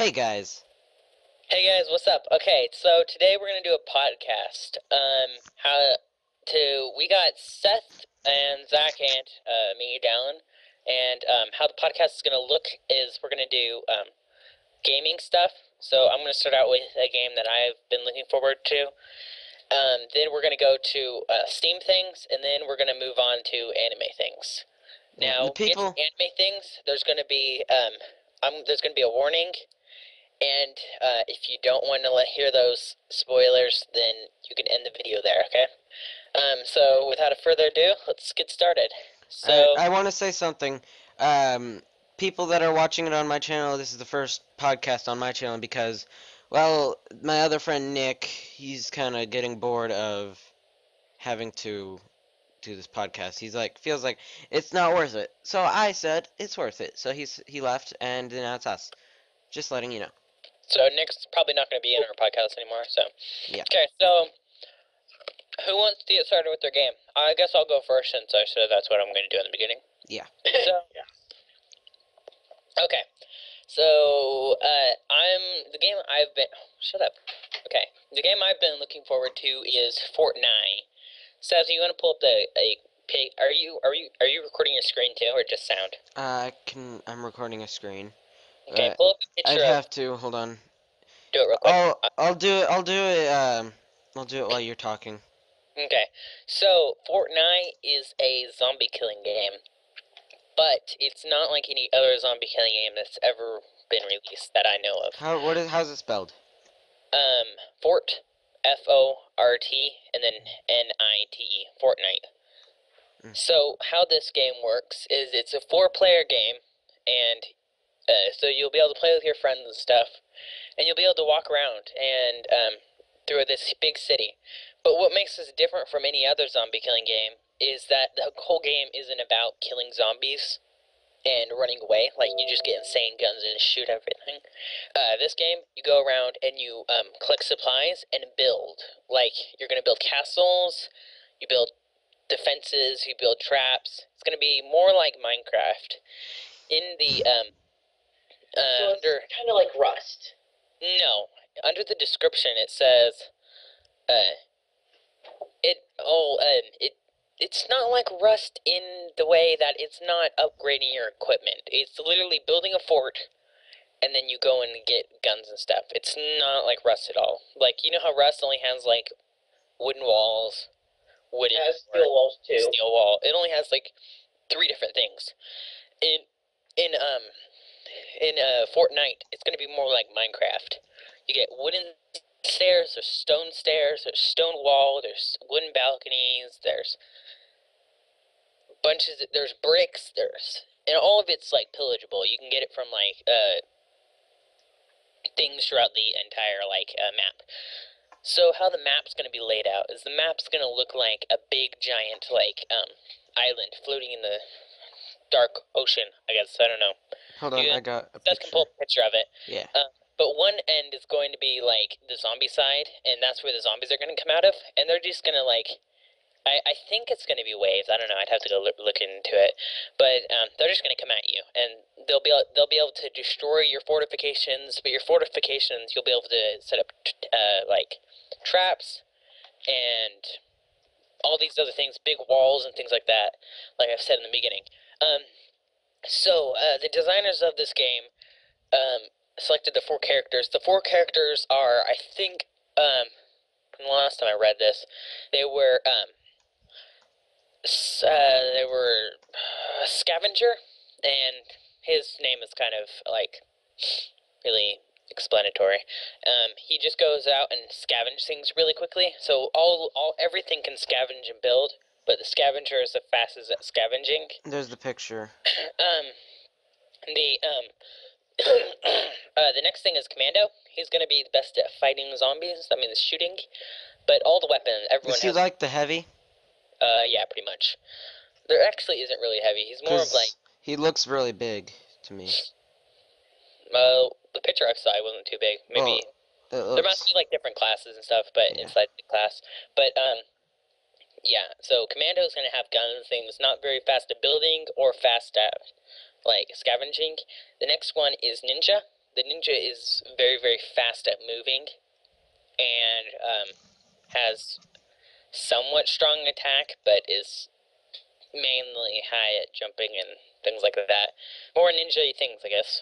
Hey guys. Hey guys, what's up? Okay, so today we're gonna do a podcast. We got Seth and Zach and me, Dallin, and how the podcast is gonna look is we're gonna do gaming stuff. So I'm gonna start out with a game that I've been looking forward to. Then we're gonna go to Steam things, and then we're gonna move on to anime things. Yeah, the Now, to get to people. anime things, there's gonna be a warning. And if you don't want to hear those spoilers, then you can end the video there, okay? So without further ado, let's get started. I So, I want to say something. Um, People that are watching it on my channel, this is the first podcast on my channel because, well, my other friend Nick, he's kind of getting bored of having to do this podcast. He's like, feels like it's not worth it. So I said it's worth it. So he left, and now it's us. Just letting you know. so Nick's probably not going to be in our podcast anymore. So, Yeah. okay. So, who wants to get started with their game? I guess I'll go first since I said that's what I'm going to do in the beginning. Yeah. So, okay. So, I'm the game I've been. Shut up. Okay, the game I've been looking forward to is Fortnite. Seth, you want to pull up a pig? Are you recording your screen too, or just sound? I'm recording a screen. Okay, pull up a I'd picture of. have to hold on. Do it real quick. I'll do it. I'll do it while you're talking. Okay, so Fortnite is a zombie killing game, but it's not like any other zombie killing game that's ever been released that I know of. How's it spelled? Fort, Fort, and then Nite, Fortnite. Mm. So how this game works is it's a four-player game, and so you'll be able to play with your friends and stuff, and you'll be able to walk around and through this big city. But what makes this different from any other zombie killing game is that the whole game isn't about killing zombies and running away. Like, you just get insane guns and shoot everything. This game, you go around and you collect supplies and build. Like, you're going to build castles, you build defenses, you build traps. It's going to be more like Minecraft. In the, So it's under, kind of like Rust. no, under the description it says, uh, it's not like Rust in the way that it's not upgrading your equipment. It's literally building a fort, and then you go and get guns and stuff. It's not like Rust at all. Like, you know how Rust only has, like, wooden walls, wooden It has steel walls too. steel wall. It only has, like, three different things. In, in, um, in Fortnite, it's gonna be more like Minecraft. You get wooden stairs, there's stone wall, there's wooden balconies, there's bricks, and all of it's like pillageable. You can get it from like things throughout the entire map. So how the map's gonna be laid out is the map's gonna look like a big giant island floating in the dark ocean. I guess I don't know. Hold on, I got a Seth can picture. pull up a picture of it. Yeah. But one end is going to be like the zombie side, and that's where the zombies are going to come out of, and they're just going to like. I think it's going to be waves. I don't know. I'd have to go look into it, but they're just going to come at you, and they'll be able to destroy your fortifications. But your fortifications, you'll be able to set up like traps and all these other things, big walls and things like that. Like I've said in the beginning. The designers of this game selected the four characters. The four characters are, I think, from the last time I read this, they were a scavenger, and his name is kind of like really explanatory. He just goes out and scavenges things really quickly. So everything can scavenge and build, but the scavenger is the fastest at scavenging. There's the picture. Um, the the next thing is Commando. He's gonna be the best at fighting zombies. I mean, shooting, but all the weapons, everyone Is he has. like the heavy? Yeah, pretty much. There actually isn't really heavy. He's more of like. He looks really big to me. The picture I saw wasn't too big. Maybe Well, there must be like different classes and stuff, but Yeah. inside the class. But yeah. So Commando's gonna have guns, things not very fast at building or fast at like scavenging. The next one is Ninja. the ninja is very, very fast at moving, and has somewhat strong attack, but is mainly high at jumping and things like that. More ninja-y things, I guess.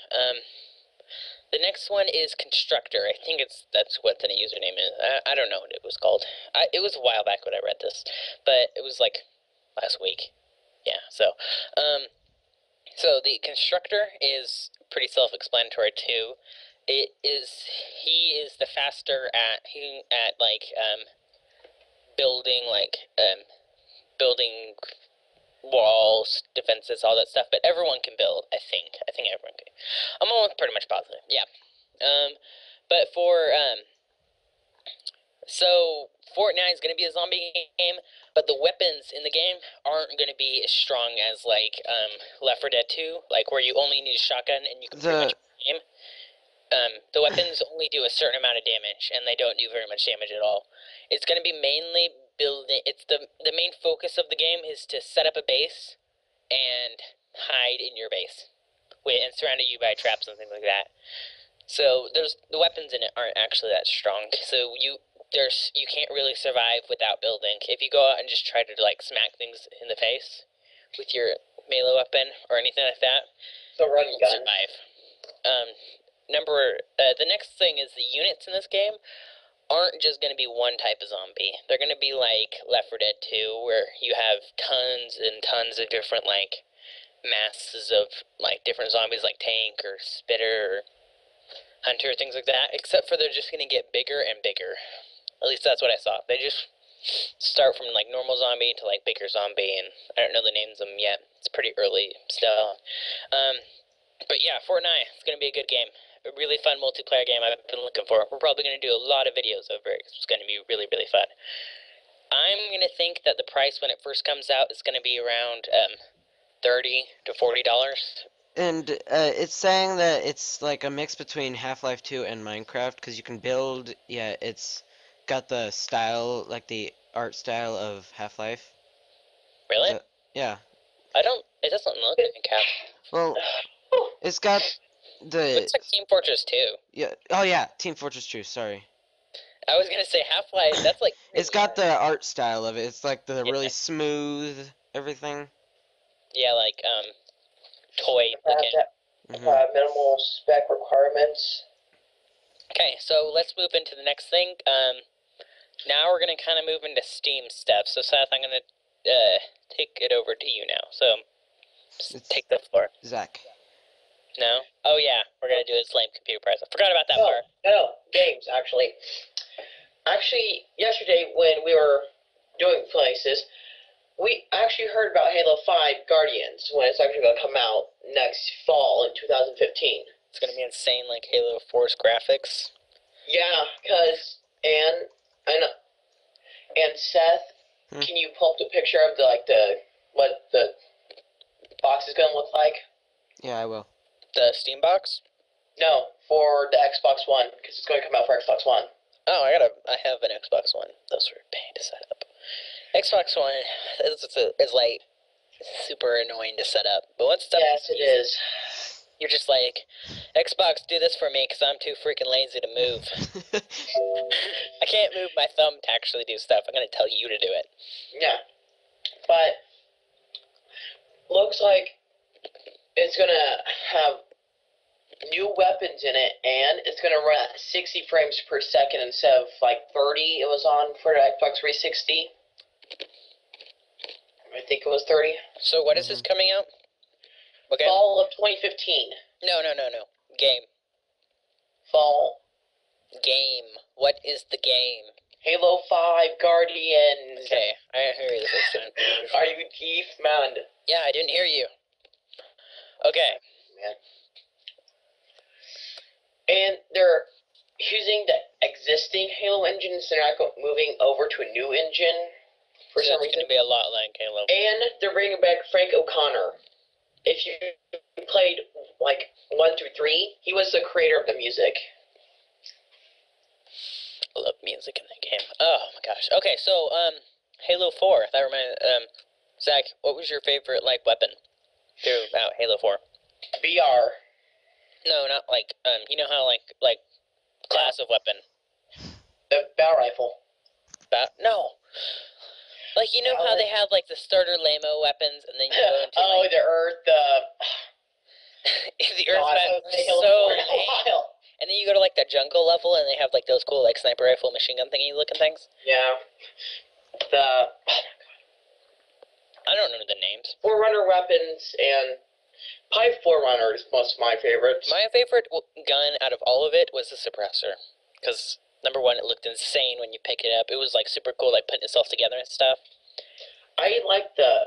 The next one is Constructor. I think that's what the username is. I don't know what it was called. It was a while back when I read this, but it was like last week. Yeah, so the Constructor is pretty self-explanatory too. He is the faster at building walls, defenses, all that stuff. But everyone can build. I think everyone can. I'm almost pretty much positive. Yeah. But so Fortnite is going to be a zombie game, but the weapons in the game aren't going to be as strong as Left 4 Dead 2, like where you only need a shotgun and you can pretty much aim. The weapons only do a certain amount of damage, and they don't do very much damage at all. It's going to be mainly building. It's the main focus of the game is to set up a base and hide in your base, and surrounded you by traps and things like that. So the weapons in it aren't actually that strong. So you can't really survive without building. If you go out and just try to smack things in the face with your melee weapon or anything like that, The run you'll gun. survive. The next thing is the units in this game aren't just going to be one type of zombie. They're going to be like Left 4 Dead 2, where you have tons and tons of different masses of different zombies, like tank or spitter or hunter, things like that. Except for they're just going to get bigger and bigger. At least that's what I saw. They just start from normal zombie to bigger zombie, and I don't know the names of them yet. It's pretty early still. But yeah, Fortnite, it's going to be a good game. A really fun multiplayer game I've been looking for. We're probably going to do a lot of videos over it. It's going to be really, really fun. I'm going to think that the price when it first comes out is going to be around $30 to $40. And it's saying that it's like a mix between Half-Life 2 and Minecraft, because you can build, yeah, it's got the style, like the art style of Half-Life. Really? Yeah. It doesn't look like Half. Well, it's got the... Looks like Team Fortress 2. Yeah. Oh, yeah, Team Fortress 2, sorry. I was going to say Half-Life, that's like... It's got the art style of it. It's like the really smooth everything. Yeah, toy looking. Minimal spec requirements. Okay, so let's move into the next thing. Now we're going to kind of move into Steam stuff. So Seth, I'm going to take it over to you now. So take the floor. Zach. No? Oh yeah, we're going to do a Slam Computer Prize. I forgot about that part. No, games, actually. Actually, yesterday when we were doing places, we actually heard about Halo 5 Guardians, when it's actually going to come out next fall in 2015. It's going to be insane, like Halo 4's graphics. Yeah, because, and Seth, can you pull up the picture of what the box is going to look like? Yeah, I will. The Steam box? No, for the Xbox One, because it's going to come out for Xbox One. Oh, I have an Xbox One. Those were a pain to set up. Xbox One is super annoying to set up. But once it's up, yes, it is. You're just like, Xbox, do this for me, because I'm too freaking lazy to move. I can't move my thumb to actually do stuff. I'm going to tell you to do it. Yeah. But looks like it's going to have new weapons in it, and it's going to run at 60 frames per second instead of 30 it was on for the Xbox 360. I think it was 30. So what is this coming out? Okay. Fall of 2015. No. Game. Fall. Game. What is the game? Halo 5 Guardians. Okay, I hear you this time. Are you deaf, man? Yeah, I didn't hear you. Okay. Man. And they're using the existing Halo engines. They're not moving over to a new engine for some It's reason. going to be a lot like Halo. And they're bringing back Frank O'Connor. If you played 1 through 3, he was the creator of the music. I love music in that game. Oh my gosh. Okay, so Halo 4. That reminds Zach, what was your favorite weapon throughout Halo 4? BR. No, not like you know how like class of weapon. The battle rifle. No. Like, you know how they have, like, the starter Lamo weapons, and then you go into, like... the Earth, the Earth God, map is so lame. And then you go to, like, the jungle level, and they have, like, those cool, like, sniper rifle machine gun thingy looking things. Yeah. I don't know the names. Forerunner weapons, and probably Forerunner is most of my favorites. My favorite gun out of all of it was the suppressor. Because, number one, it looked insane when you pick it up. It was, like, super cool, like, putting itself together and stuff. I like the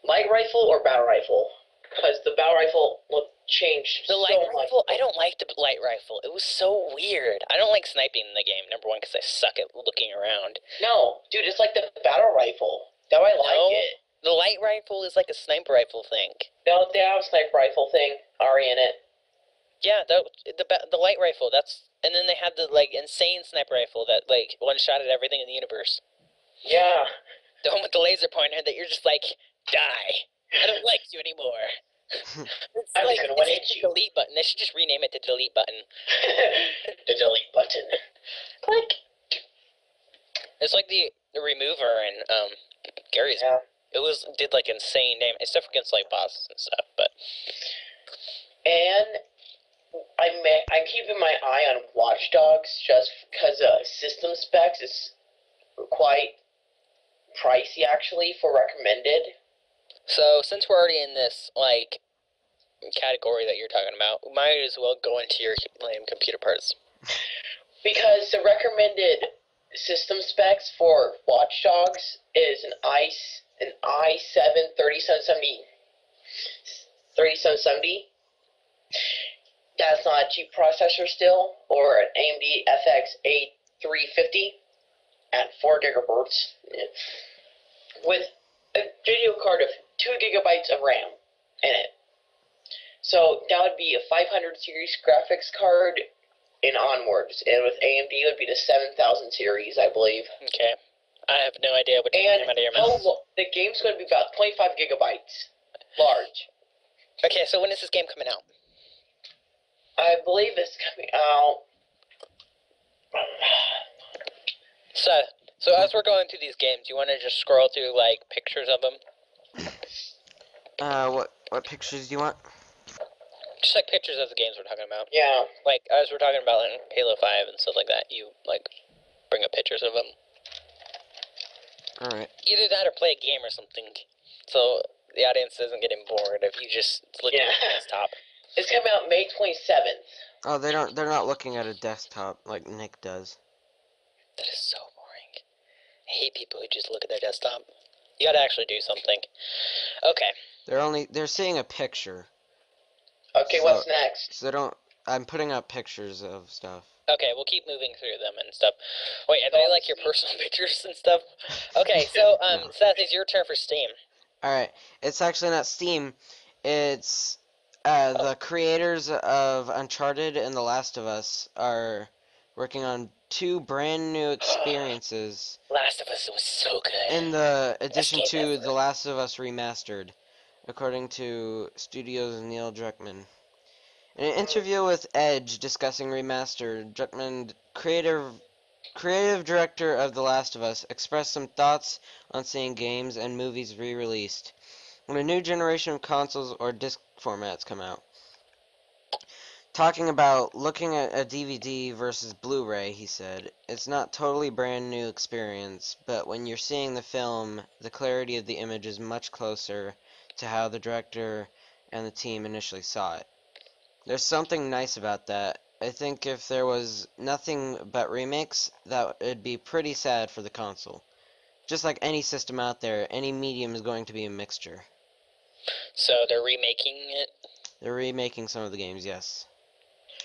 light rifle or battle rifle, because the battle rifle changed the so light much. rifle, I don't like the light rifle. It was so weird. I don't like sniping in the game, number one, because I suck at looking around. No, dude, it's like the battle rifle. That I like it. The light rifle is like a sniper rifle thing. No, they have a sniper rifle thing already in it. Yeah, the light rifle. And then they had the like insane sniper rifle that like one shot at everything in the universe. Yeah. The one with the laser pointer that you're just like, die. I don't like you anymore. It's I'm like just gonna hit the you. delete button. They should just rename it to delete button. The delete button. Click. It's like the remover in Gary's. Yeah. It did like insane damage. It's stuff against like bosses and stuff, but. And I'm keeping my eye on Watch Dogs just because system specs is quite pricey actually for recommended. So since we're already in this like category that you're talking about, we might as well go into your lame computer parts. Because the recommended system specs for Watch Dogs is an i7 3770. That's not a cheap processor still, or an AMD FX A350 at 4 gigahertz with a video card of 2 gigabytes of RAM in it. So that would be a 500 series graphics card and onwards, and with AMD it would be the 7000 series, I believe. Okay. I have no idea what you're talking about your mouth. The game's going to be about 25 gigabytes large. Okay, so when is this game coming out? I believe it's coming out. So as we're going through these games, you want to just scroll through like pictures of them? What pictures do you want? Just like pictures of the games we're talking about. Yeah. Like as we're talking about in Halo 5 and stuff like that, you like bring up pictures of them. All right. Either that or play a game or something, so the audience isn't getting bored if you just look at the desktop. It's coming out May 27th. Oh, they're not looking at a desktop like Nick does. That is so boring. I hate people who just look at their desktop. You gotta actually do something. Okay. They're seeing a picture. Okay, what's next? So I'm putting up pictures of stuff. Okay, we'll keep moving through them and stuff. Wait, are they like your personal pictures and stuff? Okay, so No. Seth, it's your turn for Steam. All right. It's actually not Steam. It's the creators of Uncharted and The Last of Us are working on 2 brand new experiences. Last of Us was so good. In the addition Best game to ever. The Last of Us Remastered, according to Studios Neil Druckmann. In an interview with Edge discussing Remastered, Druckmann, creative director of The Last of Us, expressed some thoughts on seeing games and movies re-released when a new generation of consoles or disc formats come out. Talking about looking at a DVD versus Blu-ray, he said, "It's not totally brand new experience, but when you're seeing the film, the clarity of the image is much closer to how the director and the team initially saw it. There's something nice about that. I think if there was nothing but remakes, that would be pretty sad for the console. Just like any system out there, any medium is going to be a mixture." So they're remaking it? They're remaking some of the games, yes.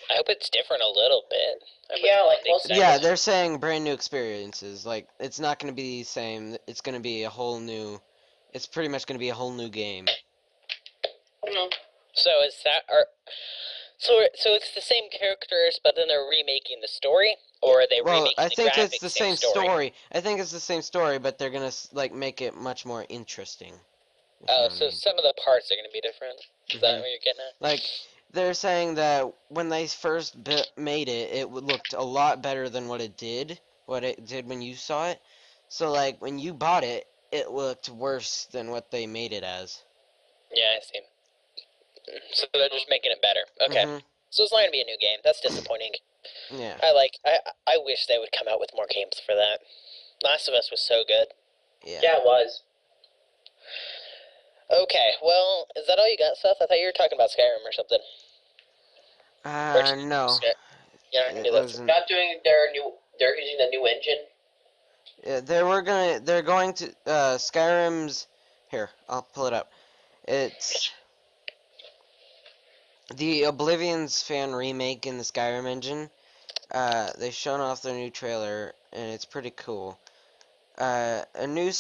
I hope it's different a little bit. Yeah, like most Yeah, they're saying brand new experiences. Like, it's not going to be the same. It's going to be a whole new... It's pretty much going to be a whole new game. So is that... So it's the same characters, but then they're remaking the story? Or are they remaking I think the it's the graphics, same story. I think it's the same story, but they're going to, like, make it much more interesting. Oh, so some of the parts are going to be different? Is that what you're getting at? Like, they're saying that when they first made it, it looked a lot better than what it did when you saw it. So, like, when you bought it, it looked worse than what they made it as. Yeah, I see. So they're just making it better. Okay. Mhm. So it's not gonna be a new game. That's disappointing. Yeah. I wish they would come out with more games for that. Last of Us was so good. Yeah. Yeah, it was. Okay, well, is that all you got, Seth? I thought you were talking about Skyrim or something. No. Yeah, I can It do that. wasn't. Not doing their new. They're using the new engine. Yeah, they're going to Skyrim's. Here, I'll pull it up. It's the Oblivion's fan remake in the Skyrim engine. They've shown off their new trailer, and it's pretty cool. A new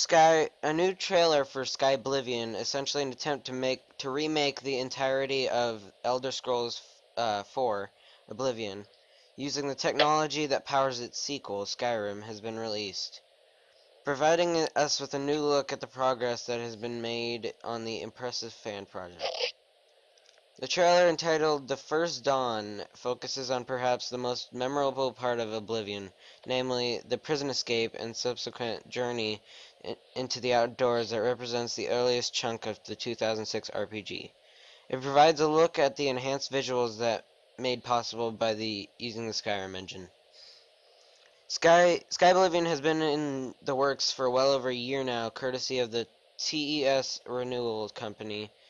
trailer for Sky Oblivion, essentially an attempt to remake the entirety of Elder Scrolls 4 Oblivion, using the technology that powers its sequel, Skyrim, has been released, providing us with a new look at the progress that has been made on the impressive fan project. The trailer, entitled The First Dawn, focuses on perhaps the most memorable part of Oblivion, namely the prison escape and subsequent journey into the outdoors that represents the earliest chunk of the 2006 RPG. It provides a look at the enhanced visuals that made possible by using the Skyrim engine. Sky Oblivion has been in the works for well over a year now, courtesy of the TES Renewal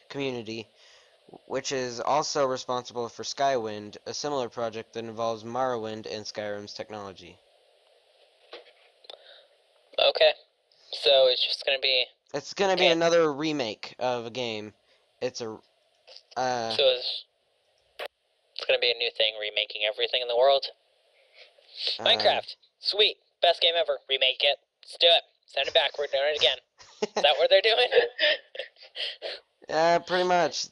community, which is also responsible for Skywind, a similar project that involves Morrowind and Skyrim's technology. Okay, so it's just gonna be. It's gonna be another remake of a game. It's a. So it's gonna be a new thing, remaking everything in the world. Minecraft, sweet, best game ever. Remake it. Let's do it. Send it back. We're doing it again. Is that what they're doing? Pretty much.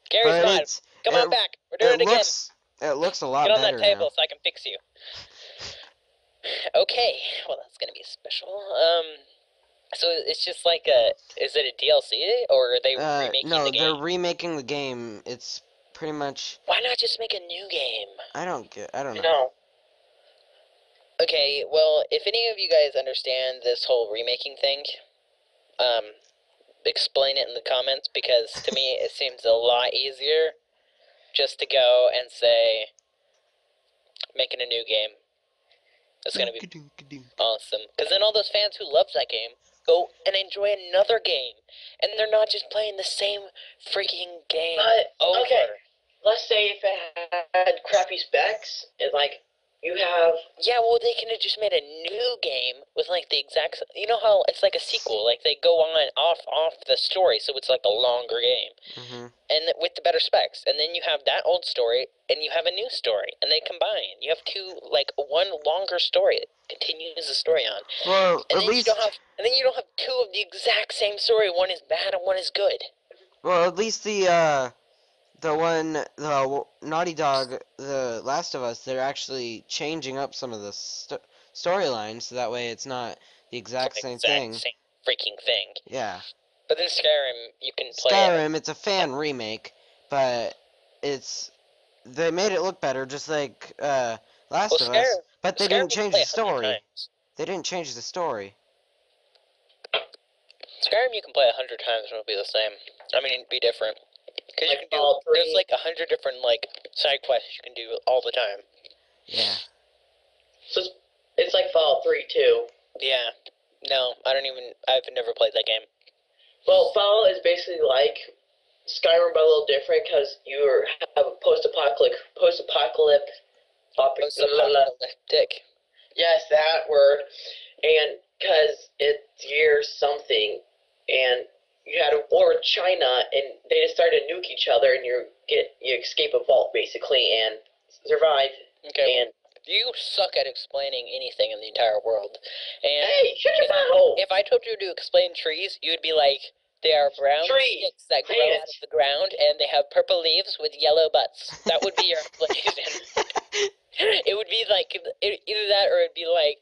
Gary's gone. Come on back. We're doing it again. It looks a lot better. Get on better that table now. so I can fix you. Okay. Well, that's gonna be special. So it's just like is it a DLC or are they remaking no, the game? they're remaking the game. It's pretty much. Why not just make a new game? I don't know. No. Okay, well, if any of you guys understand this whole remaking thing, explain it in the comments, because to me it seems a lot easier just to go and say, making a new game. It's gonna be awesome. Because then all those fans who love that game go and enjoy another game, and they're not just playing the same freaking game over. Okay. Let's say if it had crappy specs, and like you have. Yeah, well, they could have just made a new game with like the exact. You know how it's like a sequel, like they go on off the story, so it's like a longer game, and with the better specs. And then you have that old story, and you have a new story, and they combine. You have two, like one longer story that continues the story on. Well, and at then least. And then you don't have two of the exact same story. One is bad and one is good. Well, at least the Naughty Dog, The Last of Us, they're actually changing up some of the storylines, so that way it's not the exact same thing. Same freaking thing. Yeah. But then Skyrim, you can play Skyrim, it's a fan remake, but they made it look better, just like Last of Us, but they didn't change the story. They didn't change the story. Skyrim you can play 100 times and it'll be the same. I mean, it'd be different. Because you can do, there's like 100 different, like, side quests you can do all the time. Yeah. So it's like Fallout 3, too. Yeah. No, I've never played that game. Well, Fallout is basically like Skyrim, but a little different, because you have a post-apocalyptic. Yes, that word. And because it's year something, and you had a war with China, and they just started to nuke each other, and you escape a vault, basically, and survive. Okay. And you suck at explaining anything in the entire world. And hey, shut your mouth! If I told you to explain trees, you would be like, they are brown sticks that grow out of the ground, and they have purple leaves with yellow butts. That would be your explanation. It would be like either that, or it'd be like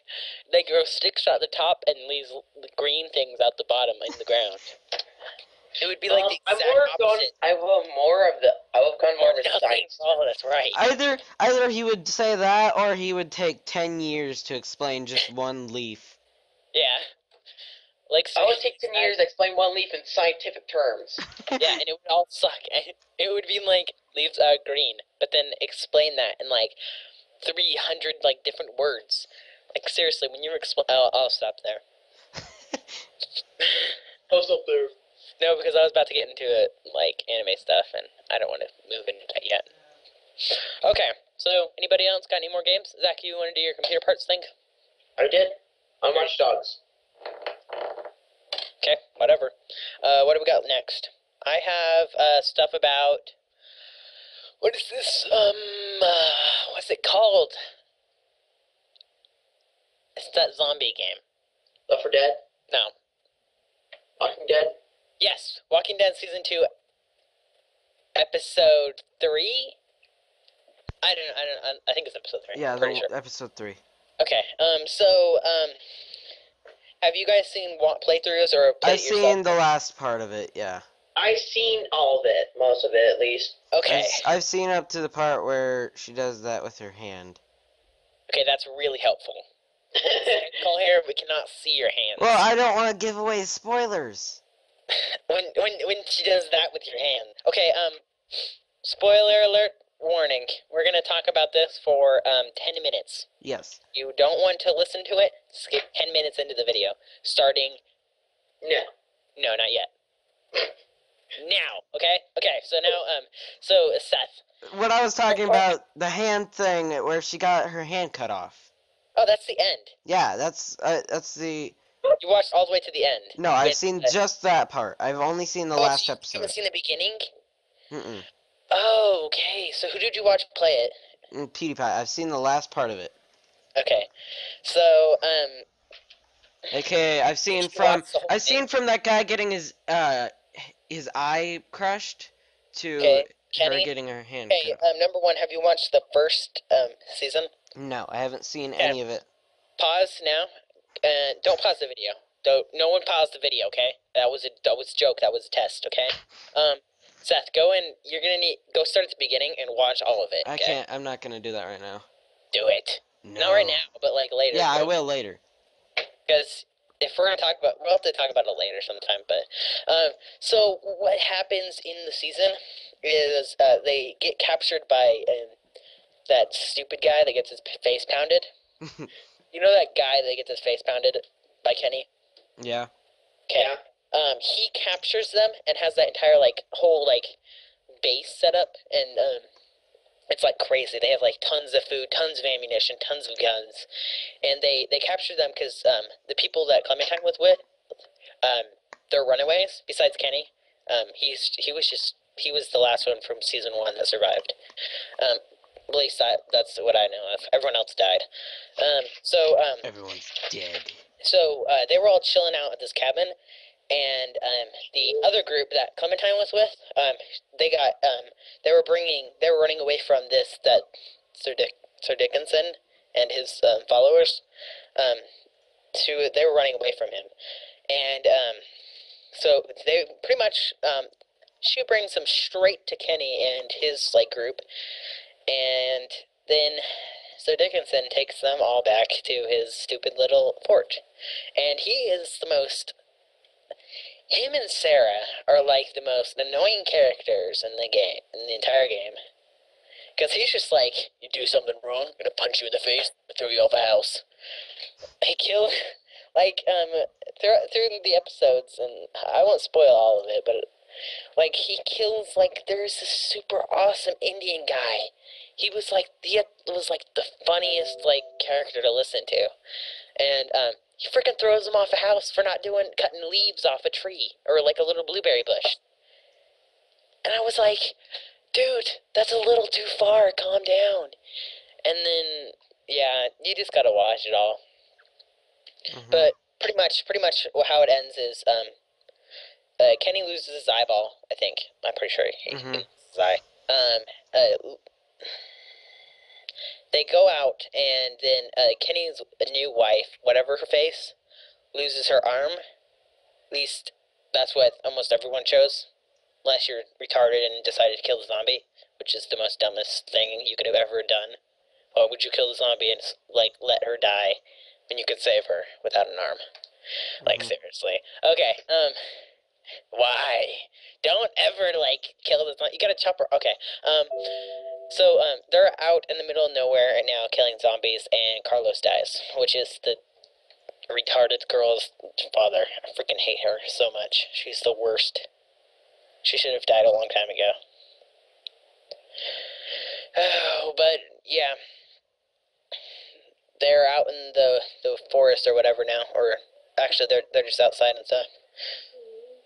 they grow sticks at the top and leaves green things out the bottom in the ground. It would be like the I exact would have gone. opposite. I would have gone more of a Nothing. science. Oh, that's right. Either he would say that, or he would take 10 years to explain just one leaf. Yeah. Like, I would take 10 years to explain one leaf in scientific terms. Yeah, and it would all suck. It would be like leaves are green, but then explain that in like 300 like different words. Like seriously, when you explain, I'll stop there. I'll stop there. No, because I was about to get into it like anime stuff, and I don't want to move into that yet. Okay, so anybody else got any more games? Zach, you want to do your computer parts thing? I did. On Watch Dogs. Okay, whatever. What do we got next? I have stuff about. What is this? What's it called? It's that zombie game. Left 4 Dead. No. Walking Dead. Yes, Walking Dead Season 2, Episode 3? I think it's Episode 3. Yeah, I'm pretty sure. episode 3. Okay, have you guys seen playthroughs or played I've it yourself? seen the last part of it, yeah. I've seen all of it. Most of it, at least. Okay. I've seen up to the part where she does that with her hand. Okay, that's really helpful. Call here, we cannot see your hands. Well, I don't want to give away spoilers. When she does that with your hand. Okay, spoiler alert, warning. We're gonna talk about this for 10 minutes. Yes. You don't want to listen to it, skip 10 minutes into the video. Starting... No. No, not yet. Now, okay? Okay, so now, so, Seth. What I was talking about, the hand thing where she got her hand cut off. Oh, that's the end. Yeah, that's the... You watched all the way to the end. No, I've seen just that part. I've only seen the last You episode. haven't seen the beginning? Mm-mm. Oh, okay. So who did you watch play it? PewDiePie. I've seen the last part of it. Okay. So, Okay, I've seen from that guy getting his eye crushed to her Kenny? getting her hand Okay, cut off. number one, have you watched the first season? No, I haven't seen any of it. Pause now. Don't pause the video. No one pause the video, okay? That was a joke. That was a test, okay? Seth, you're gonna go start at the beginning and watch all of it. I Okay? can't. I'm not gonna do that right now. Do it. No. Not right now, but like later. Yeah, I will later. Because if we're gonna talk about, we'll have to talk about it later sometime. But so what happens in the season is they get captured by that stupid guy that gets his face pounded. You know that guy that gets his face pounded by Kenny? Yeah. Okay. Yeah. He captures them and has that entire whole base set up, and it's like crazy. They have tons of food, tons of ammunition, tons of guns, and they capture them because the people that Clementine was with, they're runaways. Besides Kenny, he was the last one from season 1 that survived. At least that's what I know of. Everyone else died. Everyone's dead. So they were all chilling out at this cabin, and the other group that Clementine was with, they were running away from Sir Dickinson and his followers. They were running away from him, and so they pretty much she brings them straight to Kenny and his group, and then Sir Dickinson takes them all back to his stupid little fort, and he is the most. Him and Sarah are the most annoying characters in the game, in the entire game. Because he's just you do something wrong, I'm gonna punch you in the face, throw you off a house. He killed, through the episodes, and I won't spoil all of it, but, he kills, there's this super awesome Indian guy. He was, the funniest, character to listen to. And, he freaking throws him off a house for not cutting leaves off a tree, or a little blueberry bush. And I was like, dude, that's a little too far, calm down. And then, yeah, you just gotta watch it all. Mm-hmm. But pretty much how it ends is, Kenny loses his eyeball, I think. I'm pretty sure he loses his eye. They go out, and then Kenny's new wife, whatever her face, loses her arm. At least That's what almost everyone chose, unless you're retarded and decided to kill the zombie, which is the most dumbest thing you could have ever done. Why would you kill the zombie and like let her die when you could save her without an arm? Like seriously. Okay. Why? Don't ever like kill the zombie. You gotta chop her. Okay. So they're out in the middle of nowhere right now killing zombies, and Carlos dies, which is the retarded girl's father. I freaking hate her so much. She's the worst. She should have died a long time ago. Oh, but yeah, they're out in the forest or whatever now, or actually they're just outside and stuff.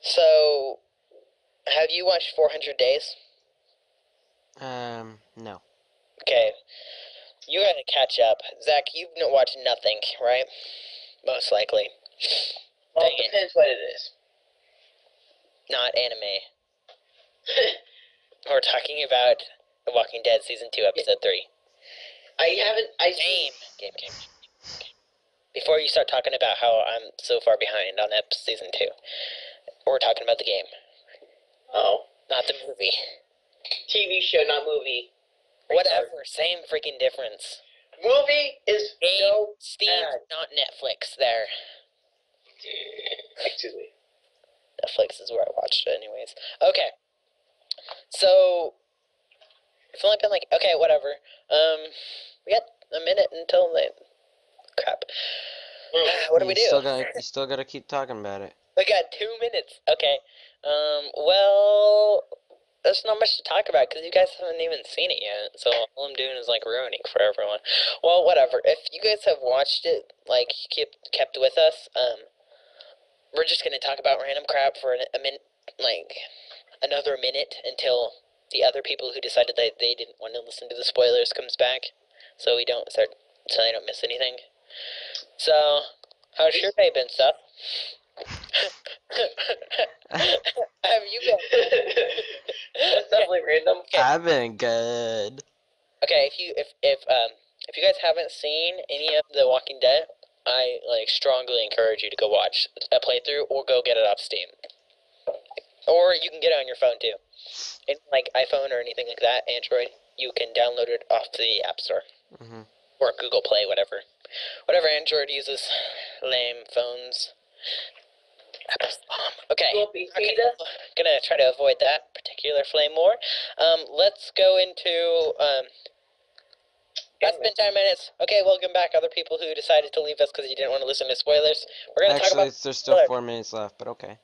So, have you watched 400 Days? No. Okay, you gotta catch up. Zach, you've watched nothing, right? Most likely. Well, Dang it it. depends what it is. Not anime. We're talking about The Walking Dead Season 2, Episode 3. Game. Before you start talking about how I'm so far behind on Season 2, we're talking about the game. Oh. Not the movie. TV show, not movie. Whatever, same freaking difference. Movie is Game, so Steam, bad. not Netflix there. Excuse me. Netflix is where I watched it anyways. Okay. So, it's only been like, okay, whatever. We got a minute until the, crap. What do we do? You still gotta keep talking about it. We got 2 minutes. Okay. Well, there's not much to talk about because you guys haven't even seen it yet. So all I'm doing is like ruining for everyone. Well, whatever. If you guys have watched it, like kept with us, we're just gonna talk about random crap for a minute, like another minute until the other people who decided that they didn't want to listen to the spoilers comes back, so they don't miss anything. So, how's your day been, Seth? Have you been? That's definitely random. Okay. I've been good. Okay, if you guys haven't seen any of The Walking Dead, I like strongly encourage you to go watch a playthrough or go get it off Steam. Or you can get it on your phone too. And like iPhone or anything like that, Android, you can download it off the App Store. Or Google Play, whatever. Whatever Android uses. Lame phones. Okay, gonna try to avoid that particular flame more. Let's go into that's been 10 minutes. Okay, welcome back, other people who decided to leave us because you didn't want to listen to spoilers. We're gonna talk about there's still 4 minutes left, but okay.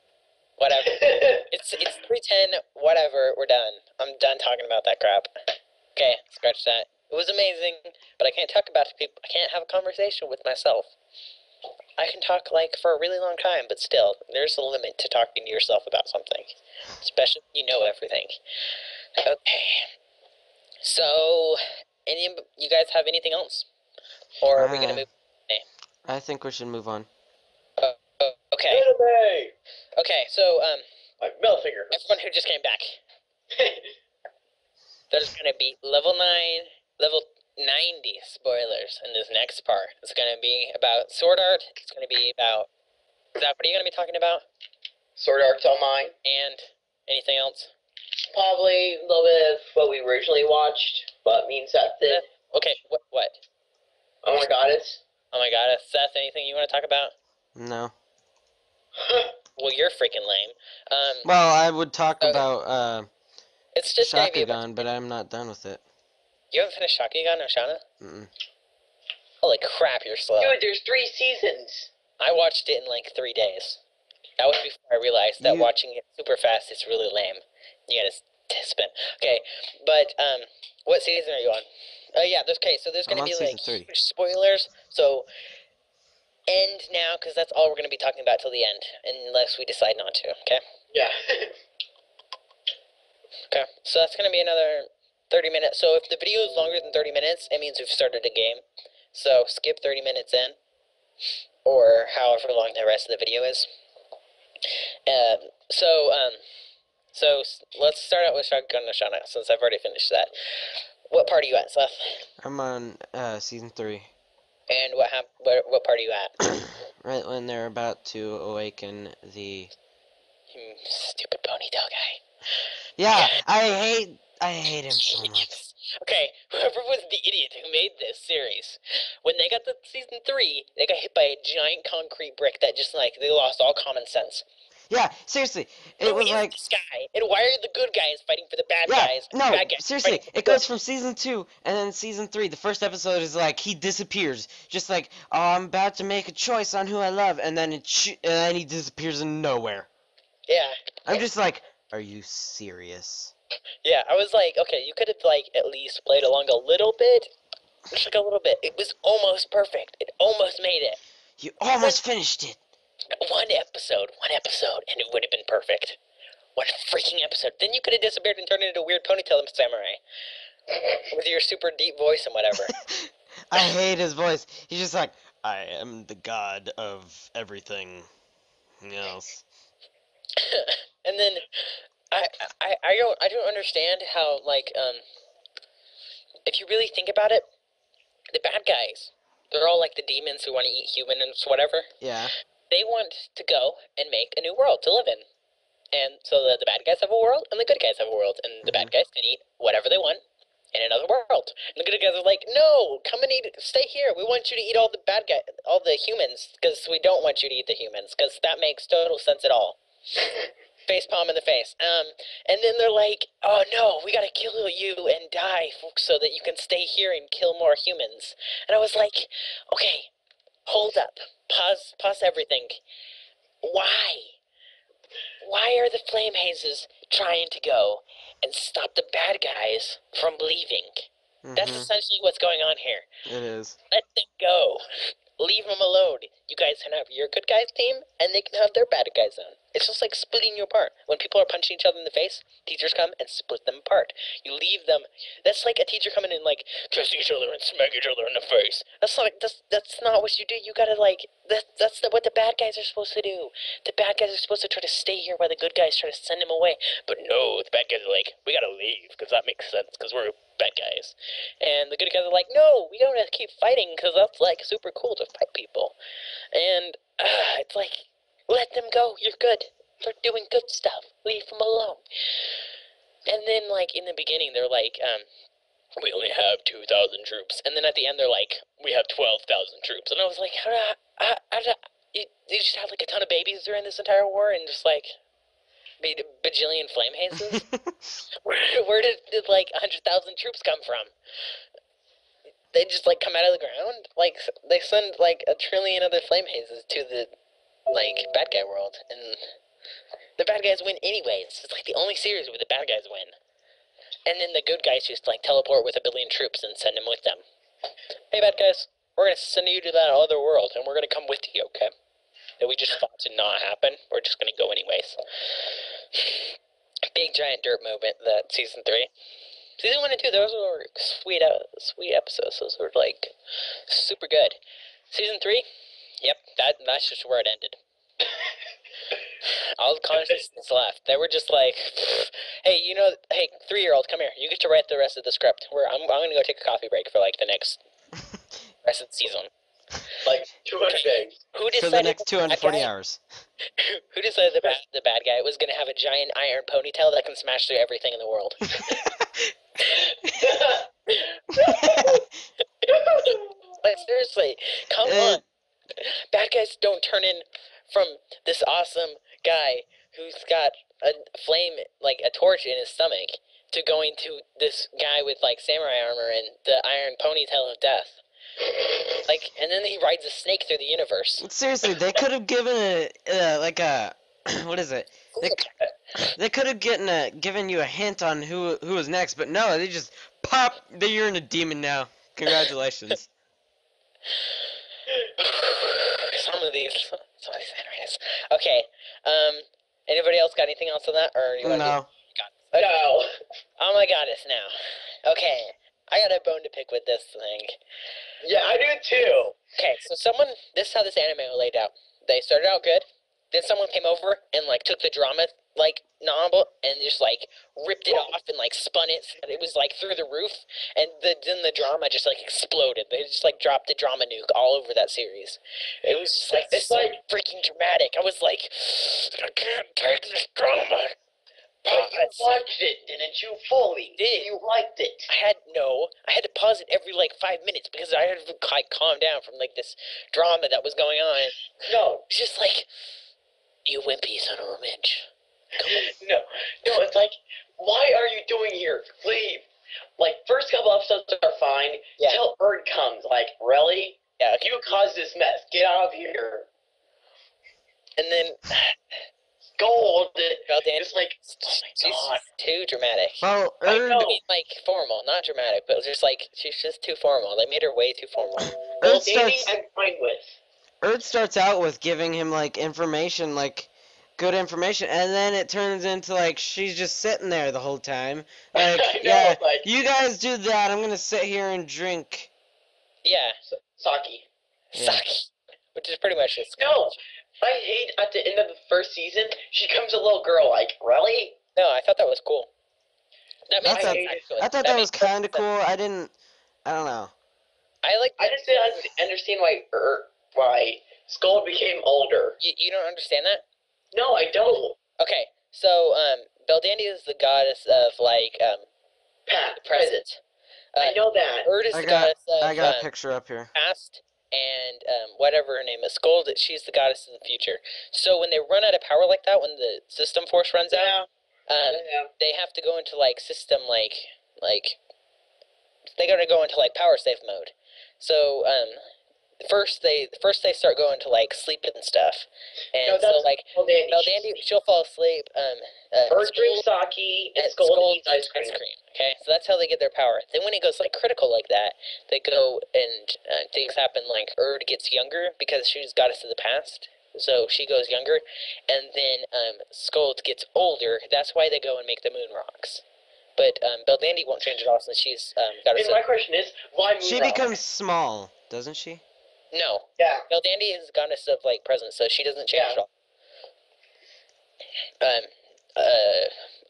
whatever. It's 3:10. Whatever. We're done. I'm done talking about that crap. Okay, scratch that. It was amazing, but I can't talk about it to people. I can't have a conversation with myself. I can talk like for a really long time, but still, there's a limit to talking to yourself about something, especially when you know everything. Okay. So, you guys have anything else, or are we gonna move? I think we should move on. Okay. Okay. So, my middle finger. Everyone who just came back. There's gonna be level 90 spoilers in this next part. It's gonna be about Sword Art. It's gonna be about. Zach, what are you gonna be talking about? Sword Art's on mine. And anything else? Probably a little bit of what we originally watched, but me and Seth did. Okay, what? Oh my goddess. Oh my god, Seth, anything you want to talk about? No. Well, you're freaking lame. Well, I would talk about it's just Shakugan, but I'm not done with it. You haven't finished Shakugan, Oshana? Mm-mm. Holy crap, you're slow. Dude, there's 3 seasons. I watched it in like 3 days. That was before I realized that watching it super fast is really lame. You gotta spin. Okay, but what season are you on? Yeah, so there's gonna be like huge spoilers. So end now, because that's all we're gonna be talking about till the end, unless we decide not to. Okay. Yeah. Okay, so that's gonna be another 30 minutes. So if the video is longer than 30 minutes, it means we've started a game. So skip 30 minutes in, or however long the rest of the video is. So let's start out with Shakugan no Shana, since I've already finished that. What part are you at, Seth? I'm on season 3. And what part are you at? Right when they're about to awaken the Stupid ponytail guy. Yeah, I hate him so much. Okay, whoever was the idiot who made this series, when they got to season 3, they got hit by a giant concrete brick that just, like, they lost all common sense. Yeah, seriously, it Who was is like, this guy? And why are the good guys fighting for the bad yeah, guys? no, Bad guys seriously, fighting for it the goes good. from season 2, and then season 3, the first episode is like, he disappears, just like, oh, I'm about to make a choice on who I love, and then and then he disappears in nowhere. Yeah. I'm just like, are you serious? Yeah, I was like, okay, you could have, like, at least played along a little bit. Just like a little bit. It was almost perfect. It almost made it. You almost finished it. One episode, and it would have been perfect. One freaking episode. Then you could have disappeared and turned into a weird ponytail samurai. With your super deep voice and whatever. I hate his voice. He's just like, I am the god of everything else. And then I don't understand how, like, if you really think about it, the bad guys, they're all like the demons who want to eat humans, whatever. Yeah. They want to go and make a new world to live in. And so the bad guys have a world, and the good guys have a world, and the bad guys can eat whatever they want in another world. And the good guys are like, no, come and eat, stay here. We want you to eat all the bad guys, all the humans, because we don't want you to eat the humans, because that makes total sense at all. Face palm in the face. And then they're like, oh no, we gotta kill you and die so that you can stay here and kill more humans. And I was like, okay, hold up, pause everything. Why? Why are the flame hazes trying to go and stop the bad guys from leaving? That's essentially what's going on here. It is. Let them go. Leave them alone. You guys can have your good guys team, and they can have their bad guys zone. It's just like splitting you apart. When people are punching each other in the face, teachers come and split them apart. You leave them. That's like a teacher coming in, like, kiss each other and smack each other in the face. That's not what you do. You gotta, like, that's what the bad guys are supposed to do. The bad guys are supposed to try to stay here while the good guys try to send them away. But no, the bad guys are like, we gotta leave, because that makes sense, because we're bad guys. And the good guys are like, no, we gotta keep fighting, because that's, like, super cool to fight people. And it's like, let them go. You're good. They're doing good stuff. Leave them alone. And then, like, in the beginning, they're like, we only have 2,000 troops. And then at the end, they're like, we have 12,000 troops. And I was like, you just have, like, a ton of babies during this entire war and just, like, made a bajillion flame hazes? Where did like, 100,000 troops come from? They just, like, come out of the ground? Like, they send, like, 1 trillion other flame hazes to the, like, bad guy world, and the bad guys win anyways. It's, like, the only series where the bad guys win. And then the good guys just, like, teleport with 1 billion troops and send them with them. Hey, bad guys, we're gonna send you to that other world, and we're gonna come with you, okay? That we just thought did not happen. We're just gonna go anyways. Big giant dirt movement, that season 3. Season 1 and 2, those were sweet episodes. Those were, like, super good. Season 3, yep, that's just where it ended. All the consciousness left. They were just like, hey, hey, 3-year-old, come here. You get to write the rest of the script. I'm gonna go take a coffee break for, like, the next rest of the season. Like 200 days. Who decided For the next 240 hours. Who decided the bad guy was gonna have a giant iron ponytail that can smash through everything in the world? Like, seriously, come on. Bad guys don't turn in from this awesome guy who's got a flame, like a torch in his stomach, to going to this guy with, like, samurai armor and the iron ponytail of death. Like, and then he rides a snake through the universe. Seriously, they could have given what is it? They could have given you a hint on who was next, but no, they just pop. You're in a demon now. Congratulations. Some of these animes. Okay. Anybody else got anything else on that, or you want No. to? No. Oh my goddess, now. Okay, I got a bone to pick with this thing. Yeah, I do too. Okay, so this is how this anime was laid out. They started out good, then someone came over and, like, took the drama like novel and just like ripped it off and like spun it so that it was like through the roof, and then the drama just like exploded. They just like dropped the drama nuke all over that series. It was just like It's so like- freaking dramatic. I was like, I can't take this drama. But you watched it, didn't you? Fully. Did. You liked it. I had to pause it every like 5 minutes because I had to like calm down from like this drama that was going on. No, It's just like, you wimpy son of a bitch. no, it's like, why are you doing here? Leave. Like, first couple episodes are fine. Yeah. Till Bird comes. Like, really? Yeah, okay. You caused this mess. Get out of here. And then Gold. Goddamn, It's like, oh my she's god. just too dramatic. Well, I Erd, know. I mean, like formal, not dramatic, but just like she's just too formal. They made her way too formal. Well, Erd Danny, starts I'm fine with. Erd starts out with giving him like information, like good information, and then it turns into like she's just sitting there the whole time. Like, I know, yeah, like- you guys do that. I'm gonna sit here and drink. Yeah, Saki. Yeah. Saki, which is pretty much just No, I hate at the end of the first season, she comes a little girl. Like, really? No, I thought that was cool. That I makes thought- sense. Actually. I thought that was makes perfect kind of sense. cool. I don't know. I like. I just didn't understand why Skull became older. You don't understand that? No, I don't. Okay, so Beldandy is the goddess of like Pat, the present. I know that. Erd is I the got goddess of I got a picture up here. past, and whatever her name is, Scold, she's the goddess of the future. So when they run out of power like that, when the system force runs out, Yeah. they have to go into like system like they gotta go into like power save mode. So first they start going to like sleep and stuff, and No, so that's like Dandy. Beldandy, she'll fall asleep. Bird Skull- drinks sake and and Skull Skull eats ice cream. Okay, so that's how they get their power. Then when it goes like critical like that, they go and things happen. Like Erd gets younger because she's goddess of the past, so she goes younger, and then Scold gets older. That's why they go and make the moon rocks. But Beldandy won't change at all since she's goddess. And my question is, why She Moonrock? becomes small, doesn't she? No, Yeah. Beldandy is goddess of like presence, so she doesn't change Yeah. at all.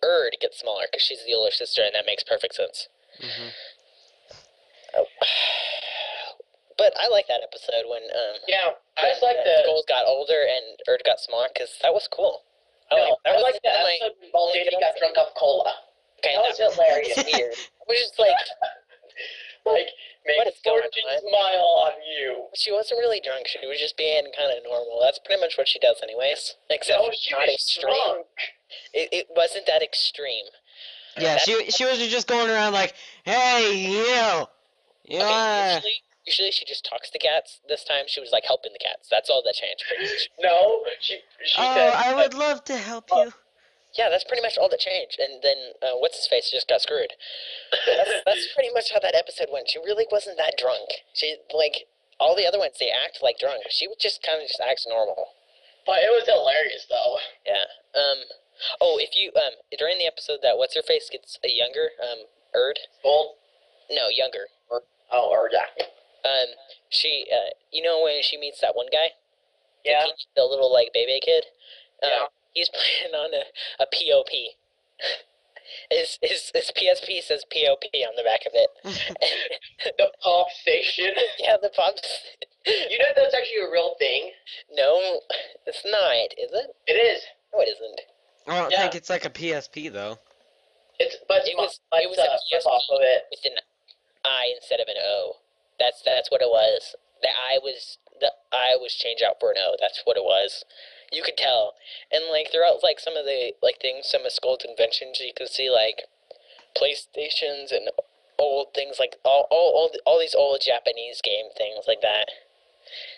Erd gets smaller because she's the older sister, and that makes perfect sense. Hmm. But I like that episode when Yeah, I just when, like the. Skulls got older and Erd got smaller because that was cool. No, I like the one of my- episode when Baldandy got drunk off cola. Okay, That was hilarious. weird. It was just like Like, make What is going fortune on? smile on you. she wasn't really drunk. She was just being kind of normal. That's pretty much what she does, anyways. Except No, she not was extreme. drunk. It wasn't that extreme. Yeah, she was just going around like, hey, you. You Okay, wanna... usually she just talks to cats. This time she was like helping the cats. That's all that changed. pretty much. No, she Oh, said. I would love to help you. Yeah, that's pretty much all that changed. And then what's his face just got screwed. That's pretty much how that episode went. She really wasn't that drunk. She like all the other ones, they act like drunk. She would just kind of just acts normal. But it was hilarious though. Yeah. Oh, if you during the episode that what's her face gets younger, Erd. Gold. No, younger. Oh, or yeah. She you know when she meets that one guy, Yeah. the little like baby kid. Yeah. He's playing on a POP. His PSP says POP on the back of it. The pop station. Yeah, the pops. You know that's actually a real thing. No, it's not, is it? It is. No, it isn't. I don't Yeah. think it's like a PSP though. It's but It was like a PSP off of it. with an I instead of an O. That's what it was. The I was changed out for an O. That's what it was. You could tell, and like throughout like some of the like things, some of Skull's inventions, you could see like PlayStations and old things like all these old Japanese game things like that.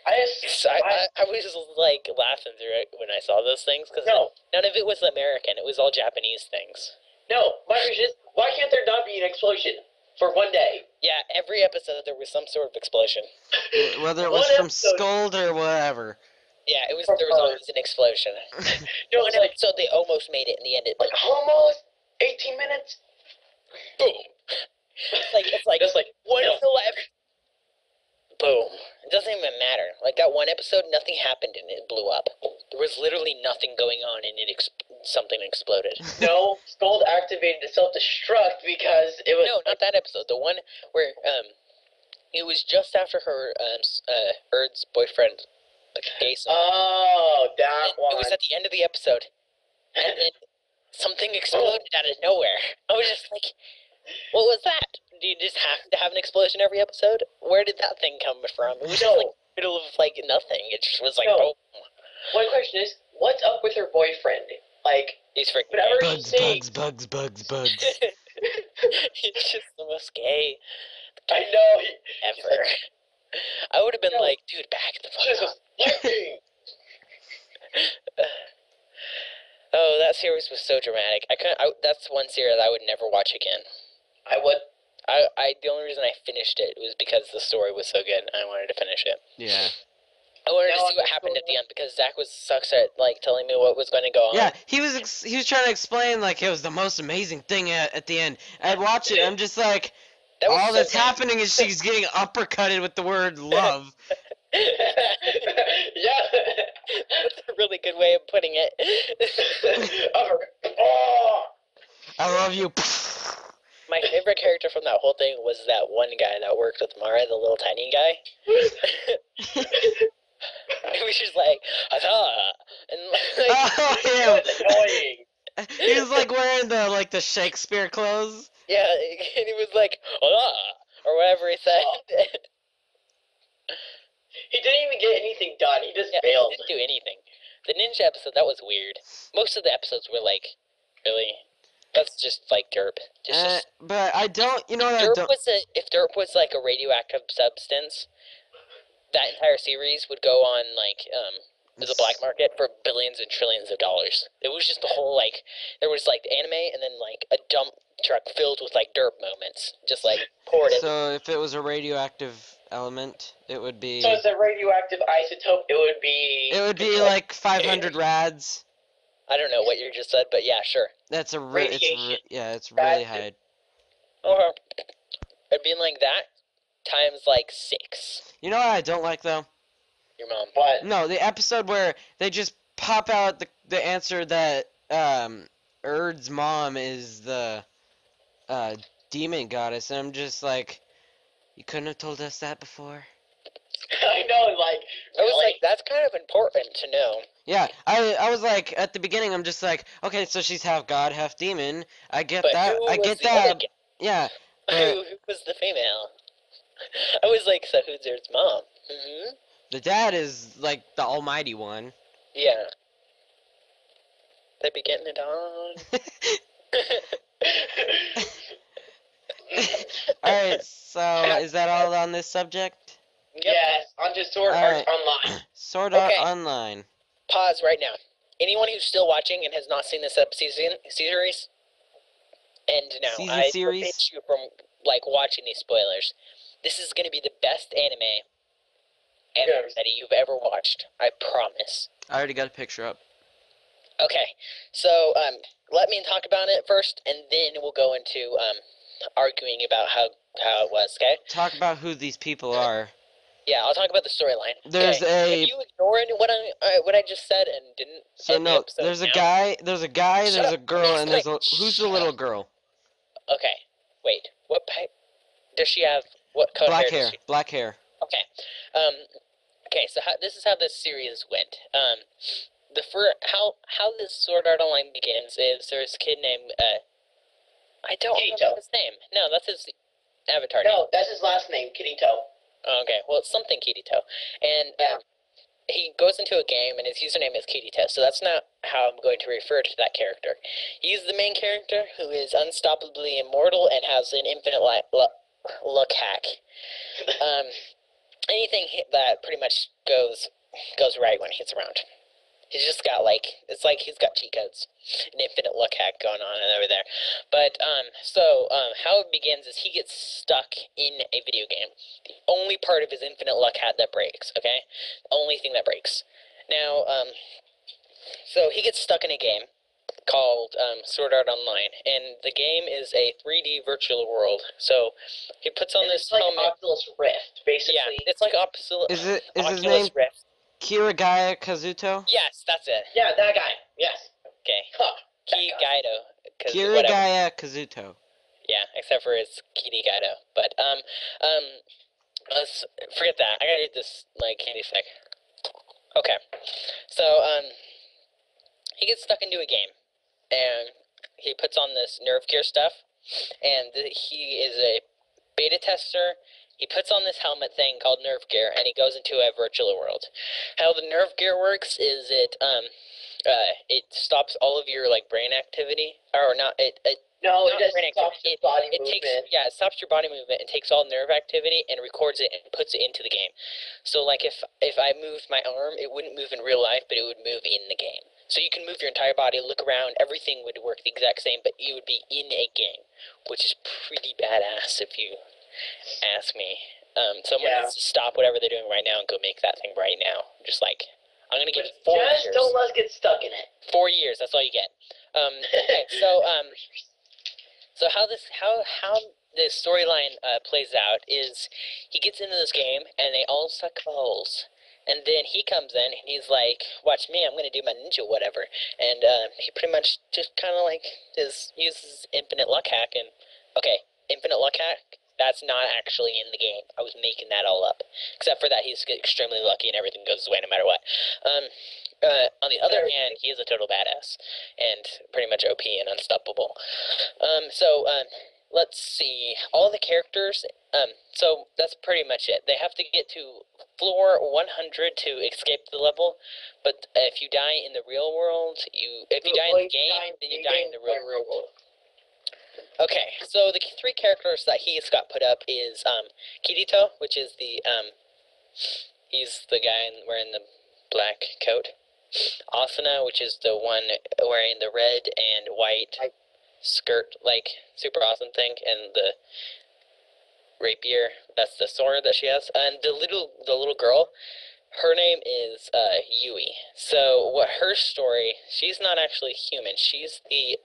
I just So I was just like laughing through it when I saw those things because no, none of it was American. It was all Japanese things. no. My question is, why can't there not be an explosion for one day? Yeah, every episode there was some sort of explosion. Whether it One was from episode- Scold or whatever. Yeah, there was always an explosion. No, One it's like episode they almost made it, in the end it like almost 18 minutes. boom. It's like Just like one no. to the left. Boom. It doesn't even matter. Like that one episode, nothing happened and it blew up. There was literally nothing going on and it something exploded. No, Scold activated the self-destruct because it was... No, not that episode. The one where, it was just after her, Erd's boyfriend, like, Jason. Oh, that one. It was at the end of the episode. And then something exploded out of nowhere. I was just like, what was that? Do you just have to have an explosion every episode? Where did that thing come from? It was just like middle of like nothing. It just was like, oh. One question is, what's up with her boyfriend? Like, he's freaking whatever gay. she sings. Bugs. He's just the most gay I know. ever. Like, I would have been like, dude, back the fuck up. lightning. Oh, that series was so dramatic. That's one series I would never watch again. I would. The only reason I finished it was because the story was so good and I wanted to finish it. Yeah. I wanted to see what happened at the end because Zach sucks at like telling me what was going to go on. Yeah, he was trying to explain like it was the most amazing thing at the end. I'd watch it. I'm just like, all that's happening is she's getting uppercutted with the word love. Yeah. That's a really good way of putting it. Oh. I love you. My favorite character from that whole thing was that one guy that worked with Mara, the little tiny guy. He was just like, "Huzzah!" And like, Oh, It yeah. was annoying. He was like wearing the Shakespeare clothes. yeah, and he was like, "Huzzah!" or whatever he said. He didn't even get anything done. He just Yeah, failed. he didn't do anything. The ninja episode, that was weird. Most of the episodes were like, really? That's just like derp. But I don't, you know what I Derp don't. if derp was like a radioactive substance, that entire series would go on like the black market for billions and trillions of dollars. It was just the whole like there was like anime and then like a dump truck filled with like derp moments, just like poured in. So if it was a radioactive element, it would be. So it's a radioactive isotope. It would be. It would be like 500 rads. I don't know what you just said, but yeah, sure. That's a Radiation. it's really high. Okay. It'd be like that times like 6. You know what I don't like though? Your mom. What? No, the episode where they just pop out the answer that Erd's mom is the demon goddess, and I'm just like, you couldn't have told us that before. I know, like. I was really? like, that's kind of important to know. Yeah, I was like, at the beginning, I'm just like, okay, so she's half god, half demon. I get But that. who I was get the other that. guy? Yeah. Who was the female? I was like, so who's Erd's mom? Mm-hmm. The dad is like the almighty one. Yeah. They be getting it on. Alright, so is that all on this subject? Yep. Yes, onto Sword Art Alright. Online. Sword Art Okay. Online. Pause right now. Anyone who's still watching and has not seen this series, and now Season I series? forbid you from like watching these spoilers. This is gonna be the best anime ever Yes. that you've ever watched. I promise. I already got a picture up. Okay, so let me talk about it first, and then we'll go into arguing about how it was. Okay? Talk about who these people are. Yeah, I'll talk about the storyline. There's okay. If you ignored what I just said and didn't. So end the no, episode there's a now- guy, there's a guy, Shut there's a up. girl, I'm and there's a like, who's the shut little up. girl? Okay, wait. What does she have? What color Black hair? hair, Does she? black hair. Okay. Okay. So this is how this series went. How this Sword Art Online begins is there's a kid named I don't Kirito. remember his name. No, that's his avatar name. No, that's his last name, Kirito. Oh, okay, well, it's something Kirito. And he goes into a game, and his username is Kirito, so that's not how I'm going to refer to that character. He's the main character who is unstoppably immortal and has an infinite luck hack. Anything that pretty much goes right when he's around. He's just got it's like he's got cheat codes, an infinite luck hack going on over there. But how it begins is he gets stuck in a video game. The only part of his infinite luck hack that breaks. Okay, the only thing that breaks. Now, so he gets stuck in a game called Sword Art Online, and the game is a 3D virtual world. So he puts on this It's like helmet. Oculus Rift, basically. Yeah, it's like Is it is his Oculus name Rift. Kirigaya Kazuto? Yes, that's it. Yeah, that guy. Yes. Okay. Huh. Kigaido. Whatever. Kirigaya Kazuto. Yeah, except for it's Kirigaido. But, let's forget that. I gotta eat this, like, candy stick. Okay. So, he gets stuck into a game. And he puts on this nerve gear stuff. And he is a beta tester. He puts on this helmet thing called nerve gear, and he goes into a virtual world. How the nerve gear works is it stops all of your like brain activity, or not. No, Not it just brain stops activity. your body It movement. it stops your body movement and takes all nerve activity and records it and puts it into the game. So like if I moved my arm, it wouldn't move in real life, but it would move in the game. So you can move your entire body, look around, everything would work the exact same, but you would be in a game, which is pretty badass if you ask me. Someone Yeah. needs to stop whatever they're doing right now and go make that thing right now. Just like, I'm gonna give you 4 Just years. don't let us get stuck in it. 4 years, that's all you get. Okay, so how the storyline plays out is he gets into this game and they all suck balls. And then he comes in and he's like, watch me, I'm going to do my ninja whatever. And he pretty much just kind of like uses infinite luck hack. And okay, infinite luck hack, that's not actually in the game. I was making that all up. Except for that he's extremely lucky and everything goes his way no matter what. On the other hand, he is a total badass and pretty much OP and unstoppable. Let's see. All the characters. So that's pretty much it. They have to get to floor 100 to escape the level. But if you die in the real world, if you die in the game, then you die in the real world. Okay, so the 3 characters that he's got put up is Kirito, which is he's the guy wearing the black coat. Asuna, which is the one wearing the red and white skirt, like super awesome thing, and the rapier, that's the sword that she has. And the little girl, her name is Yui. So what her story, she's not actually human. She's a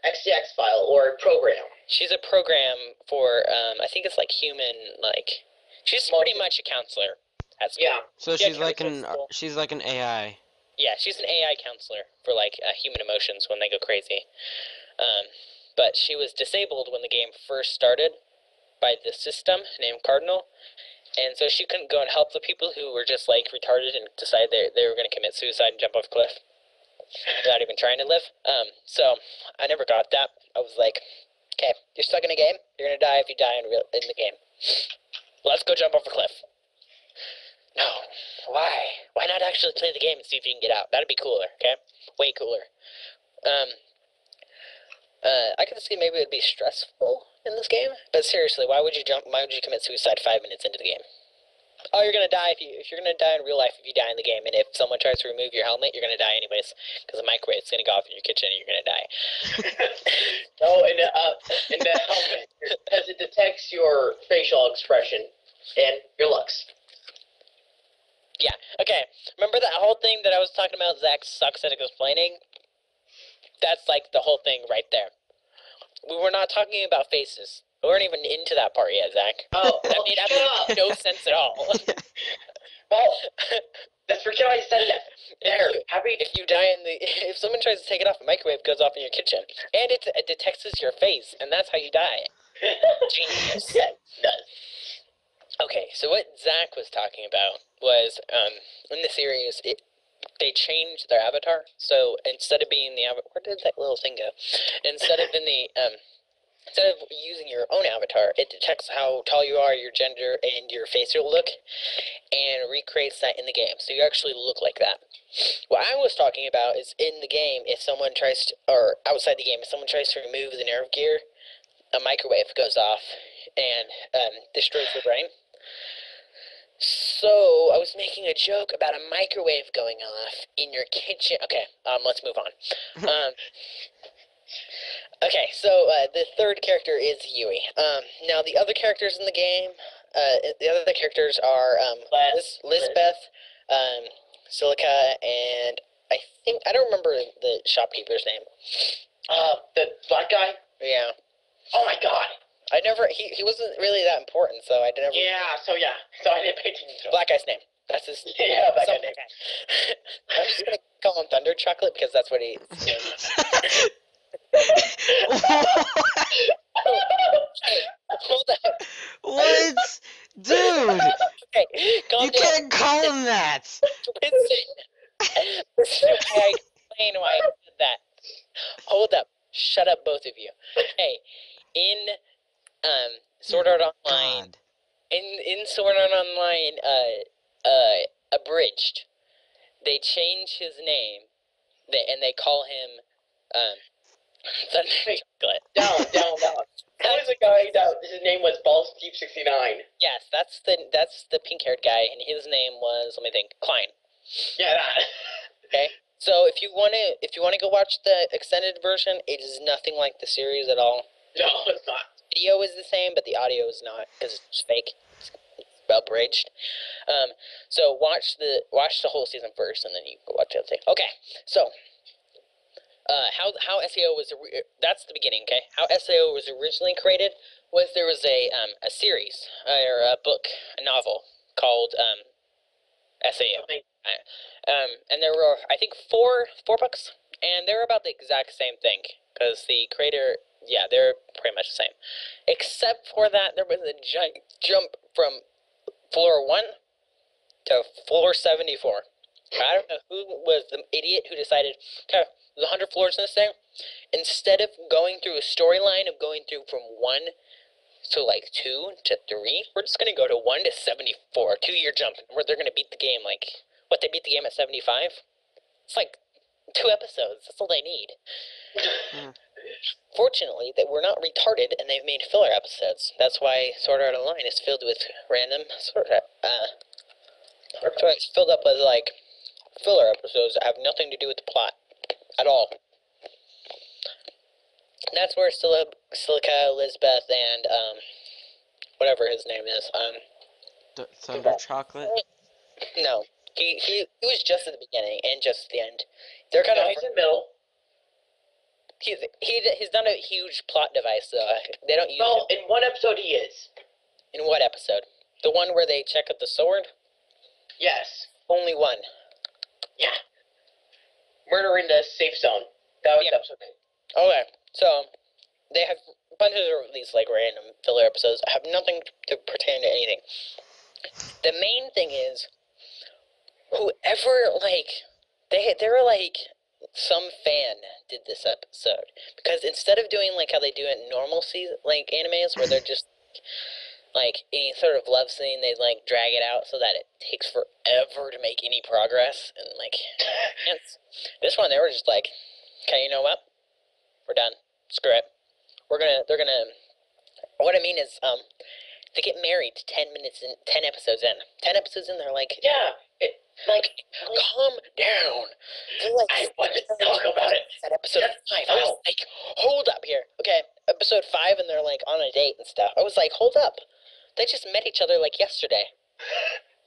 XCX file or program. she's a program for I think it's like human, like she's pretty much a counselor at school. Yeah. So Yeah, she's like counselor an she's like an AI. Yeah, she's an AI counselor for like human emotions when they go crazy. But she was disabled when the game first started by the system named Cardinal, and so she couldn't go and help the people who were just like retarded and decided they were going to commit suicide and jump off a cliff without even trying to live. So I never got that. I was like, okay, you're stuck in a game. You're going to die if you die in the game. Let's go jump off a cliff. No. Why? Why not actually play the game and see if you can get out? That'd be cooler, okay? Way cooler. I could see maybe it'd be stressful in this game, but seriously, why would you commit suicide 5 minutes into the game? Oh, you're gonna die if you're gonna die in real life if you die in the game, and if someone tries to remove your helmet, you're gonna die anyways, because the microwave's gonna go off in your kitchen and you're gonna die. No, in the helmet, because it detects your facial expression and your looks. Yeah, okay. Remember that whole thing that I was talking about, Zach sucks at explaining? That's like the whole thing right there. We were not talking about faces. We weren't even into that part yet, Zach. Oh, That made absolutely no sense at all. Well, let's forget I said that. There, happy. If you die if someone tries to take it off, a microwave goes off in your kitchen. And it detects your face, and that's how you die. Genius. Yeah, it does. Okay, so what Zach was talking about was, in the series, they changed their avatar. So instead of being the avatar, where did that little thing go? Instead of using your own avatar, it detects how tall you are, your gender, and your facial look, and recreates that in the game. So you actually look like that. What I was talking about is in the game, or outside the game, if someone tries to remove the nerve gear, a microwave goes off and destroys the brain. So, I was making a joke about a microwave going off in your kitchen. Okay, let's move on. Okay, so the third character is Yui. Now the other characters in the game, are Lisbeth, Silica, and I don't remember the shopkeeper's name. The black guy? Yeah. Oh my god. He wasn't really that important, so I didn't. So I didn't pay attention to him. Black guy's name. That's his. Yeah, black guy name. I'm just gonna call him Thunder Chocolate because that's what he's Hey, hold up. What? Dude, Okay, calm you down. can't call him that. Listen. Listen to why I explain why I did that. Hold up. Shut up, both of you. Hey, in Sword Art Online, God. in Sword Art Online, abridged, they change his name, and they call him Thunder Chocolate. Down. There was a guy that his name was Balls Deep 69. Yes, that's the pink-haired guy, and his name was, let me think, Klein. Yeah, that. Okay, so if you wanna go watch the extended version, it is nothing like the series at all. No, it's not. Video is the same, but the audio is not because it's fake. It's abridged. So watch the whole season first, and then you go watch the other thing. Okay, so how SAO was that's the beginning. Okay, how SAO was originally created was there was a series or a book, a novel called SAO. And there were I think four books, and they're about the exact same thing because the creator, yeah, they're pretty much the same, except for that there was a giant jump from floor 1 to floor 74. I don't know who was the idiot who decided, okay, there's 100 floors in this thing. Instead of going through a storyline of going through from 1 to like 2 to 3, we're just going to go to 1 to 74, 2-year jump, where they're going to beat the game like, what, they beat the game at 75? It's like 2 episodes. That's all they need. Fortunately, they were not retarded, and they've made filler episodes. That's why Sword Art Online is filled with random it's filled up with like filler episodes that have nothing to do with the plot at all. That's where Silica, Elizabeth, and whatever his name is, Thunder Chocolate? no, he was just at the beginning and just at the end. They're kind of he's in the middle. He's done a huge plot device though. They don't use Well, him. in one episode he is. In what episode? The one where they check out the sword? Yes. Only one. Yeah. Murder in the safe zone. That was Yeah. episode 8. Okay, so they have bunches of these like random filler episodes that have nothing to pertain to anything. The main thing is whoever like they were like some fan did this episode because instead of doing like how they do it in normal season like animes where they're just like any sort of love scene, they like drag it out so that it takes forever to make any progress and like this one they were just like, okay, you know what, we're done, screw it, they're gonna what I mean is they get married 10 episodes in. 10 episodes in, they're like, Yeah. calm down. They're like, I want to talk about it. at episode 5. I was like, hold up here. Okay, episode 5, and they're like on a date and stuff. I was like, hold up. They just met each other like yesterday.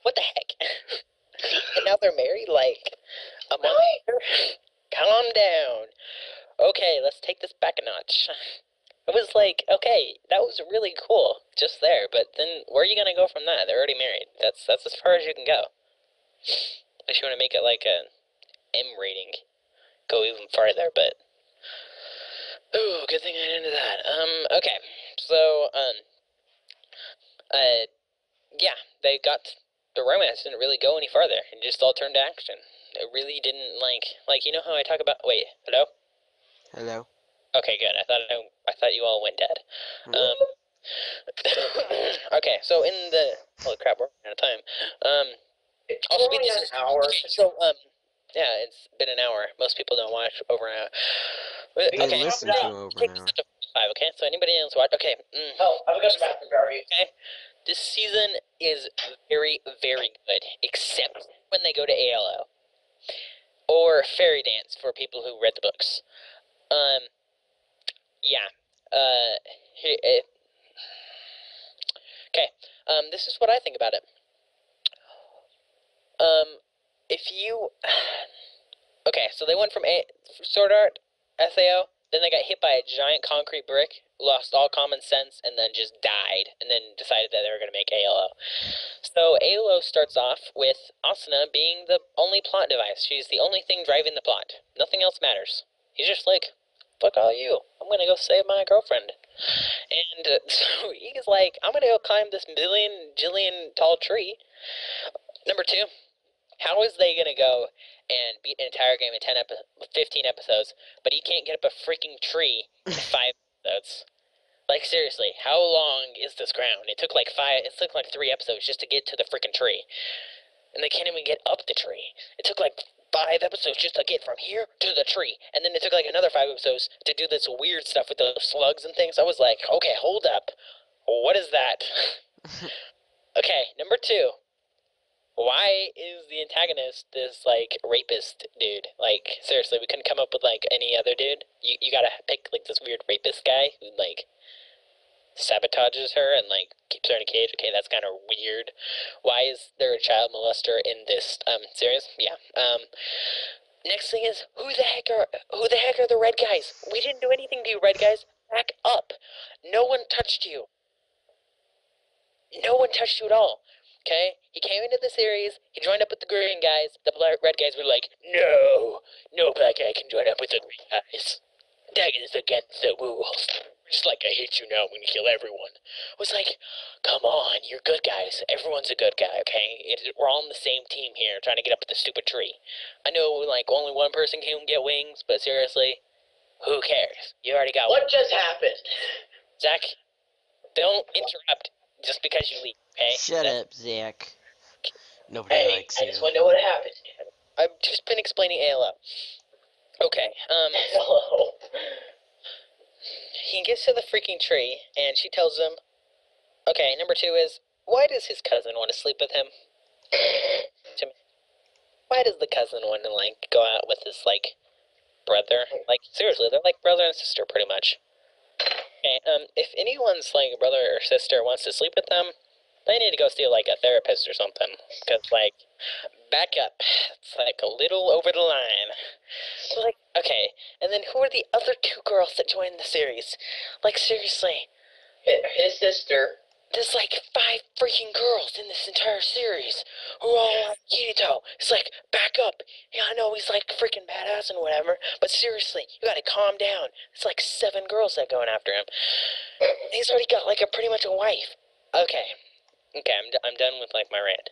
What the heck? And now they're married like a month later? Calm down. Okay, let's take this back a notch. It was like, okay, that was really cool just there, but then where are you gonna go from that? They're already married. That's as far as you can go. Unless you want to make it like a M rating, go even farther. But ooh, good thing I didn't do that. Okay, so yeah, they got the romance didn't really go any farther. It just all turned to action. It really didn't like you know how I talk about. Wait, hello. Hello? Okay, good. I thought you all went dead. Okay, so in the holy crap, we're out of time. I'll speed this an hour. So yeah, it's been an hour. Most people don't watch over an hour. They Okay, listen to over take an this hour. up to 5. Okay, so anybody else watch? Okay. Oh, I've got some bathroom value. Okay, this season is very, very good, except when they go to ALO or Fairy Dance for people who read the books. Yeah. Okay. This is what I think about it. If you, okay, so they went from Sword Art, SAO, then they got hit by a giant concrete brick lost all common sense and then just died, and then decided that they were going to make ALO. So ALO starts off with Asuna being the only plot device. She's the only thing driving the plot. Nothing else matters. He's just like, fuck all you. I'm going to go save my girlfriend. And so he's like, I'm going to go climb this jillion tall tree. Number 2, how is they going to go and beat an entire game in 15 episodes, but he can't get up a freaking tree in 5 episodes? Like, seriously, how long is this ground? It took like 3 episodes just to get to the freaking tree. And they can't even get up the tree. It took like 5 episodes just to get from here to the tree. And then it took like another 5 episodes to do this weird stuff with those slugs and things. I was like, okay, hold up. What is that? Okay, number 2. Why is the antagonist this, like, rapist dude? Like, seriously, we couldn't come up with, like, any other dude? You gotta pick, like, this weird rapist guy who, like, sabotages her and, like, keeps her in a cage. Okay, that's kind of weird. Why is there a child molester in this, series? Yeah. Next thing is, who the heck are the red guys? We didn't do anything to you, red guys. Back up. No one touched you. No one touched you at all. Okay? He came into the series, he joined up with the green guys, the red guys were like, no black guy can join up with the green guys. That is against the rules. Just like, I hate you now, I'm gonna kill everyone. I was like, come on, you're good guys. Everyone's a good guy, okay? We're all on the same team here, trying to get up the stupid tree. I know, like, only one person can get wings, but seriously, who cares? You already got What just happened? Zach, don't interrupt just because you leave, okay? Shut up, Zach. Nobody Hey, likes I you. just want to know what happened. I've just been explaining ALO. Okay, Hello. he gets to the freaking tree, and she tells him, okay, number 2 is, why does his cousin want to sleep with him? Why does the cousin want to, like, go out with his, like, brother? Like, seriously, they're like brother and sister, pretty much. Okay, if anyone's, like, brother or sister wants to sleep with them, they need to go see, like, a therapist or something. Because, like, back up. It's, like, a little over the line. So, like, okay, and then who are the other 2 girls that joined the series? Like, seriously. His sister. There's, like, 5 freaking girls in this entire series who are all like, Kirito. It's like, back up. Yeah, I know he's, like, freaking badass and whatever, but seriously, you gotta calm down. It's like 7 girls that going after him. He's already got, like, pretty much a wife. Okay, I'm done with, like, my rant.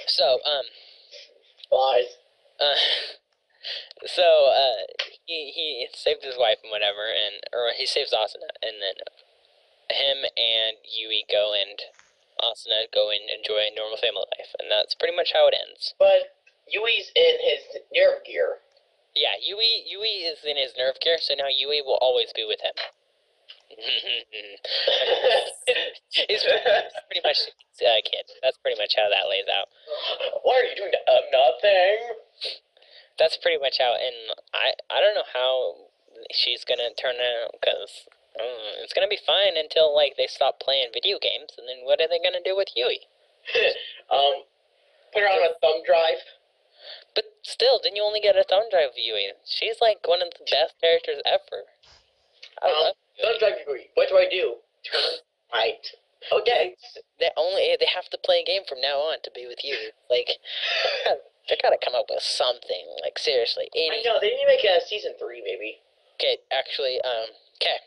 So, Lies. he saved his wife and whatever, or he saves Asuna, and then him and Yui and Asuna go and enjoy a normal family life, and that's pretty much how it ends. But Yui's in his nerve gear. Yeah, Yui is in his nerve gear, so now Yui will always be with him. He's pretty much a kid. That's pretty much how that lays out. Why are you doing that? Nothing. That's pretty much how, and I don't know how she's gonna turn out, because it's gonna be fine until, like, they stop playing video games, and then what are they gonna do with Yui? Put her on a thumb drive. But still, didn't you only get a thumb drive of Yui? She's, like, one of the best characters ever. I love Yui. Thumb drive degree. What do? Turn right. Okay. They have to play a game from now on to be with Yui. Like, they gotta come up with something. Like, seriously. I know, they need to make a season 3, maybe. Okay, actually, okay.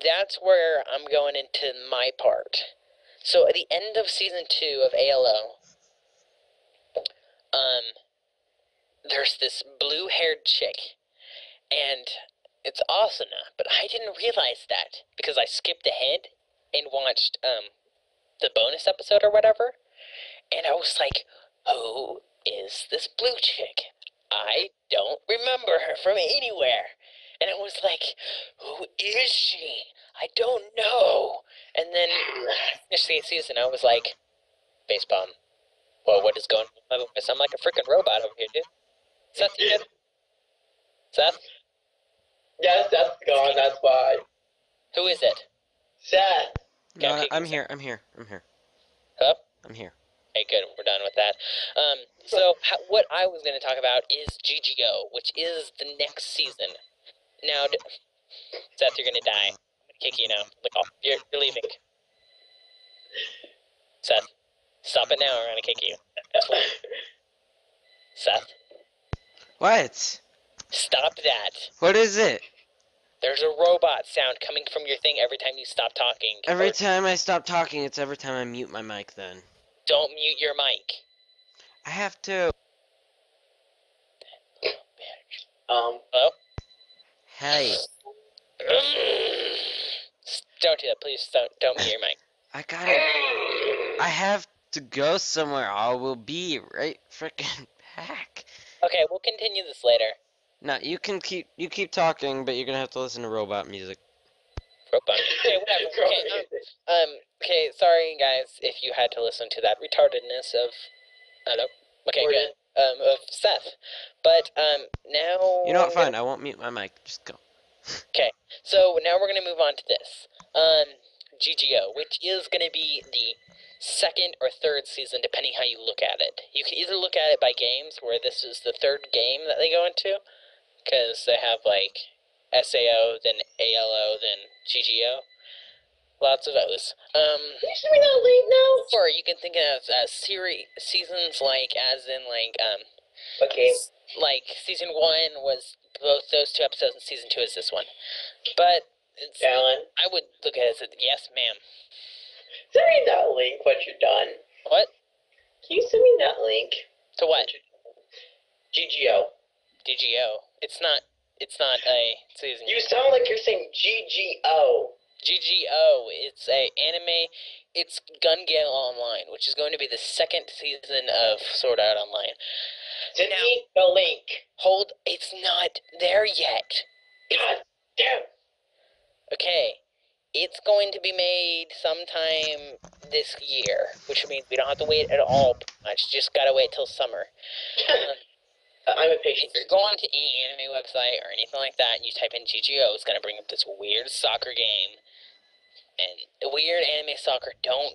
That's where I'm going into my part. So, at the end of season 2 of ALO, there's this blue-haired chick, and it's Asuna, but I didn't realize that, because I skipped ahead and watched, the bonus episode or whatever, and I was like, who is this blue chick? I don't remember her from anywhere. And I was like, who is she? I don't know. And then, finished the season, I was like, facepalm. Well, what is going on? I sound like a freaking robot over here, dude. Seth, you good? Seth? Yes, that's gone, that's why. Who is it? Seth. No, I'm here. Huh? I'm here. Okay, good. We're done with that. So what I was going to talk about is GGO, which is the next season. Now, Seth, you're going to die. Kick you now. You're leaving. Seth, stop it now or I'm gonna kick you. Seth, What? stop that. What is it? There's a robot sound coming from your thing every time you stop talking. Every time I stop talking, it's every time I mute my mic then. Don't mute your mic. I have to. Hello? Hey, Don't do that, please. Don't mute your mic. I have to go somewhere. I will be right frickin' back. Okay, we'll continue this later. No, you keep talking, but you're gonna have to listen to robot music. Robot. Okay, whatever. Okay, sorry guys if you had to listen to that retardedness of, I don't know. Okay, good. Of Seth. But, now... You know what, fine, I won't mute my mic. Just go. Okay, so now we're gonna move on to this. GGO, which is gonna be the second or third season, depending how you look at it. You can either look at it by games, where this is the third game that they go into, because they have, like, SAO, then ALO, then GGO. Lots of those. Should we not leave now? Or you can think of seasons like, as in, like, Okay. like, season 1 was both those 2 episodes, and season 2 is this one. But, it's, Alan, I would look at it as, yes, ma'am. send me that link once you're done. What? Can you send me that link? To what? GGO. GGO. It's not a season. You sound like you're saying GGO. GGO. It's a anime. It's Gale Online, which is going to be the second season of Sword Art Online. Send me the link. Hold. It's not there yet. God damn. Okay. It's going to be made sometime this year, which means we don't have to wait at all much. Just gotta wait till summer. I'm impatient. If you go onto any anime website or anything like that and you type in GGO, it's gonna bring up this weird soccer game. And the weird anime soccer, don't.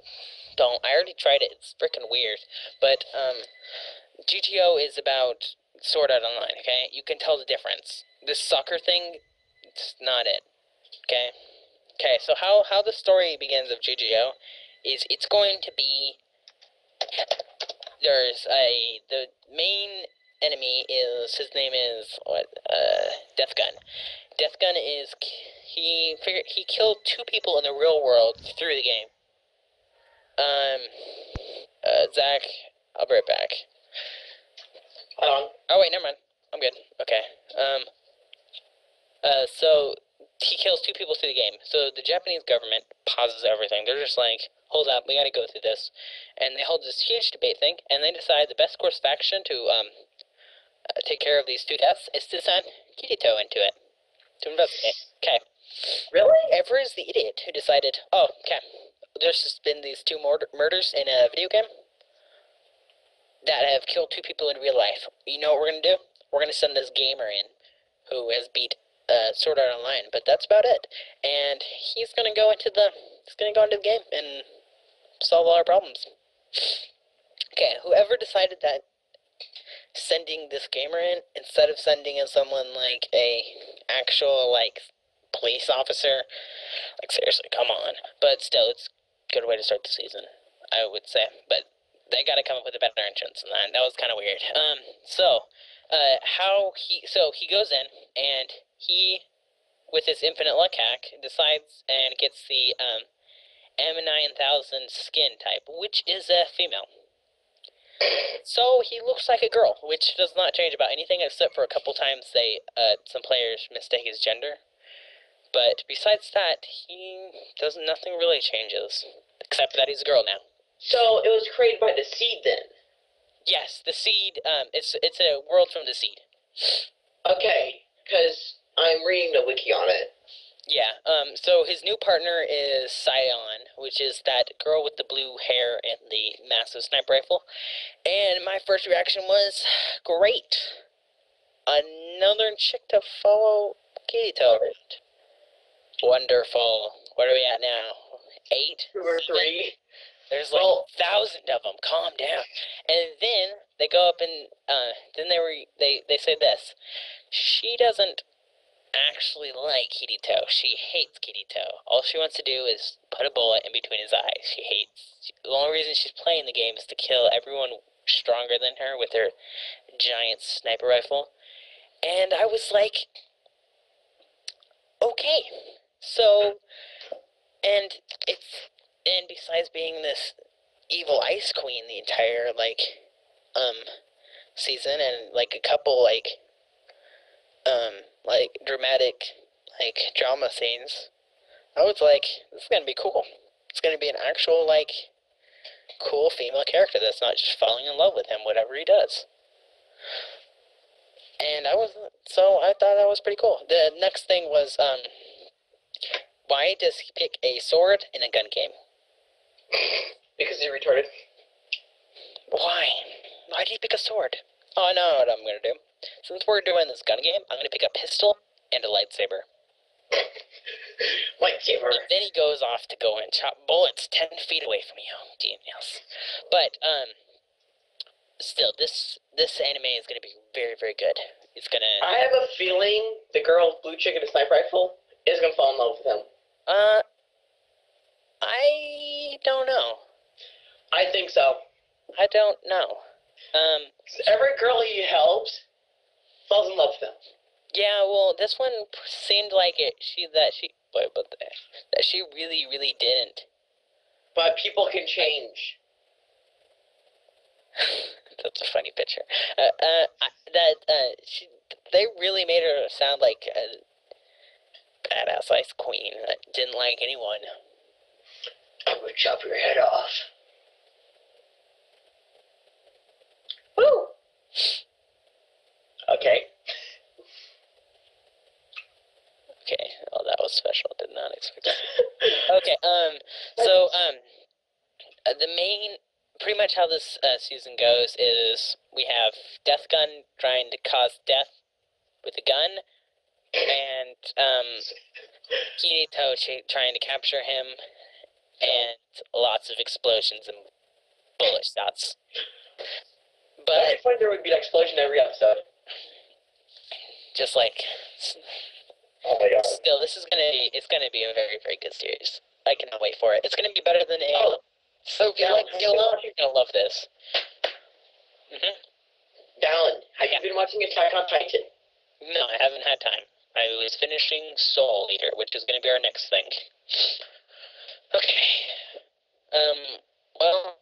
I already tried it, it's freaking weird. But, GGO is about Sword Art Online, okay? You can tell the difference. This soccer thing, it's not it, okay? Okay, so how the story begins of GGO is it's going to be, the main enemy is, his name is, Death Gun. Death Gun is, he killed 2 people in the real world through the game. Zach, I'll be right back. Hold on. Oh wait, never mind. I'm good. Okay. So he kills 2 people through the game. So the Japanese government pauses everything. They're just like, hold up, we gotta go through this. And they hold this huge debate thing, and they decide the best course of action to, take care of these 2 deaths is to send Kirito into it. To investigate. Okay. Really? Ever is the idiot who decided, oh, okay, there's just been these 2 murders in a video game that have killed 2 people in real life. You know what we're gonna do? We're gonna send this gamer in who has beat Sword Art Online, but that's about it. And he's gonna go into the game and solve all our problems. Okay, whoever decided that sending this gamer in instead of sending in someone like a actual like police officer, like seriously, come on. But still, it's a good way to start the season, I would say. But they gotta come up with a better entrance than that. That was kind of weird. He goes in and he, with his infinite luck hack, decides and gets the M9000 skin type, which is a female. So he looks like a girl, which does not change about anything except for a couple times some players mistake his gender. But besides that, nothing really changes, except that he's a girl now. So it was created by the Seed then? Yes, the Seed, it's a world from the Seed. Okay, because I'm reading the wiki on it. Yeah, so his new partner is Scion, which is that girl with the blue hair and the massive sniper rifle. And my first reaction was, great. Another chick to follow Kirito around. Wonderful. What are we at now? 8? 2 or 3? There's like 1,000 of them. Calm down. And then they go up and then they say this. She doesn't actually like Kirito. She hates Kirito. All she wants to do is put a bullet in between his eyes. The only reason she's playing the game is to kill everyone stronger than her with her giant sniper rifle. And I was like, okay. So, and and besides being this evil ice queen the entire, season, and, a couple, dramatic, drama scenes, I was like, this is gonna be cool. It's gonna be an actual, cool female character that's not just falling in love with him, whatever he does. And so I thought that was pretty cool. The next thing was, why does he pick a sword in a gun game? Because he's retarded. Why? Why did he pick a sword? Oh, I know what I'm gonna do. Since we're doing this gun game, I'm gonna pick a pistol and a lightsaber. Lightsaber. And then he goes off to go and chop bullets 10 feet away from you. Genius. But, still, this anime is gonna be very, very good. It's gonna... I have a feeling the girl with blue chick and a sniper rifle is gonna fall in love with him. I don't know. I think so. I don't know. Every girl he helps falls in love with him. Yeah, well, this one seemed like that she really, really didn't. But people can change. That's a funny picture. They really made her sound like a badass ice queen that didn't like anyone. I'm gonna chop your head off. Woo! Okay. Okay, oh, that was special. Did not expect that. Okay, pretty much how this season goes is we have Death Gun trying to cause death with a gun, and Kirito trying to capture him, and lots of explosions and bullet shots. But I find there would be an explosion every episode. just like, Oh my god. still, it's gonna be a very, very good series. I cannot wait for it. It's gonna be better than Oh. So if you like Gale Online, you're gonna love this. Dallin, have you been watching Attack on Titan? No, I haven't had time. I was finishing Soul Eater, which is gonna be our next thing. Okay. Well,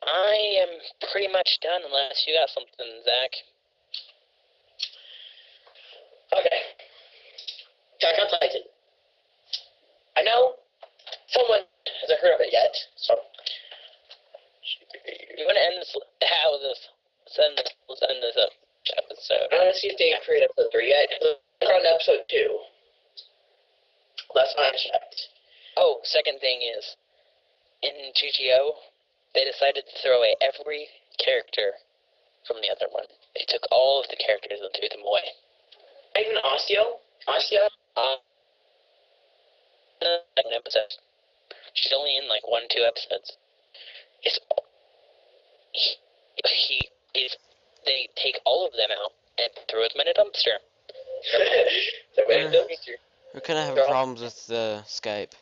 I am pretty much done unless you got something, Zach. Okay. Attack on Titan. I know someone hasn't heard of it yet, so You want to end this? Let's end this up episode. I want to see if they create episode 3 yet. They're on episode 2. Last time I checked. Oh, second thing is, in GGO, they decided to throw away every character from the other one. They took all of the characters and threw them away. Even Asio? Asio? Second episode. She's only in 1-2 episodes. It's they take all of them out and throw them in a dumpster. We're gonna have problems with the Skype.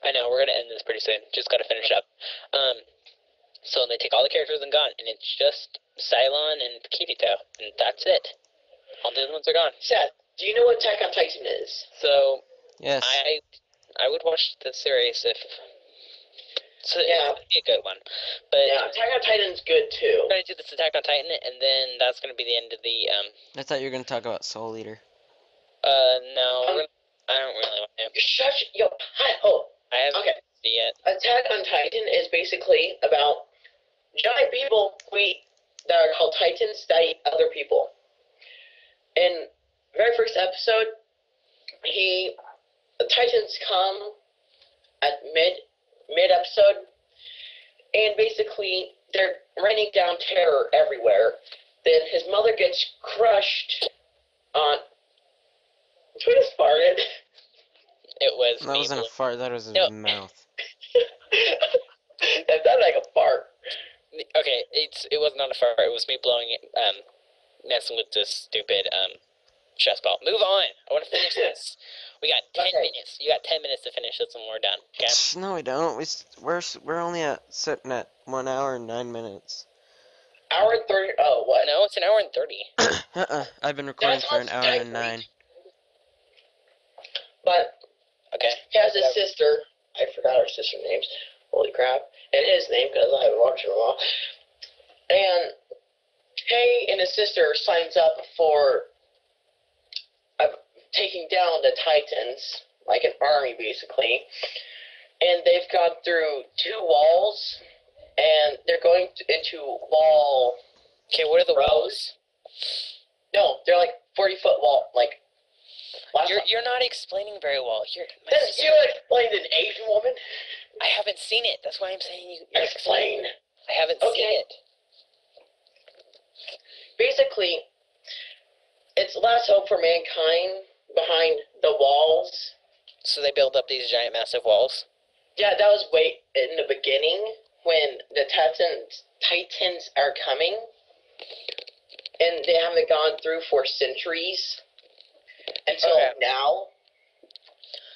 I know, we're gonna end this pretty soon. Just gotta finish up. So they take all the characters and gone, and it's just Cylon and Kirito, and that's it. All the other ones are gone. Seth, do you know what Attack on Titan is? So Yes. I would watch the series if. So Yeah. it would be a good one, but Yeah, Attack on Titan's good too. we're gonna do this Attack on Titan, and then that's gonna be the end of the I thought you were gonna talk about Soul Eater. no, I don't really want to. Shut your pie hole. I haven't Okay. seen it yet. Attack on Titan is basically about giant people that are called Titans that eat other people. In the very first episode, the Titans come at mid episode, and basically they're raining down terror everywhere. Then his mother gets crushed on. Who just farted? It was. That wasn't a fart. That was his No. mouth. That sounded like a fart. Okay, it was not a fart. It was me blowing it, messing with this stupid Chess ball. Move on. I want to finish this. We got 10 Okay. minutes. You got 10 minutes to finish this and we're done. Okay? No, we don't. We're only sitting at 1 hour and 9 minutes. Hour and 30. Oh, what? No, it's an hour and 30. I've been recording That for an sounds hour kinda and 9. great. But Okay. he has a sister. I forgot her sister's names. Holy crap. And his name, because I haven't watched him in a while. And he and his sister signs up for taking down the Titans, like an army, basically. And they've gone through 2 walls, and they're going into wall... Okay, what are the rows. walls? No, they're like 40-foot wall, like... You're not explaining very well. You explained an Asian woman? I haven't seen it. That's why I'm saying you Explain. I haven't seen Okay. it. Basically, it's last hope for mankind behind the walls. So they build up these giant, massive walls. Yeah, that was way in the beginning when the Titans are coming, and they haven't gone through for centuries until now.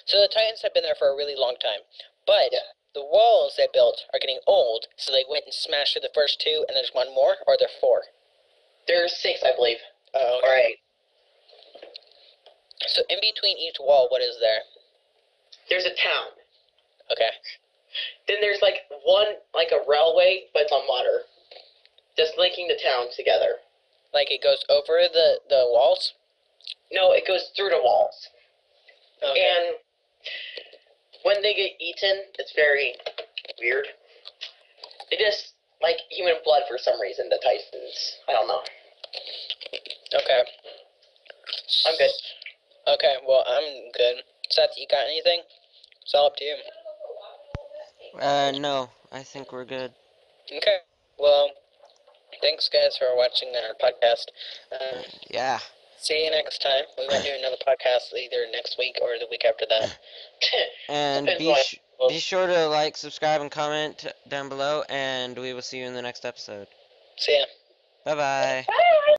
So the Titans have been there for a really long time, but Yeah. the walls they built are getting old. So they went and smashed through the first 2, and there's 1 more, or there 4. There's 6, I believe. Oh, Or 8. So in between each wall, what is there? There's a town. Okay. Then there's like a railway, but it's on water, just linking the towns together. Like it goes over the walls? No, it goes through the walls. Okay. And when they get eaten, it's very weird. They just like human blood for some reason, the Titans. I don't know. Okay. I'm good. Okay, well, I'm good. Seth, you got anything? It's all up to you. No, I think we're good. Okay. Well, thanks, guys, for watching our podcast. Yeah. See you next time. We might do another podcast either next week or the week after that. And Depends be sure to like, subscribe, and comment down below, and we will see you in the next episode. See ya. Bye-bye. Bye.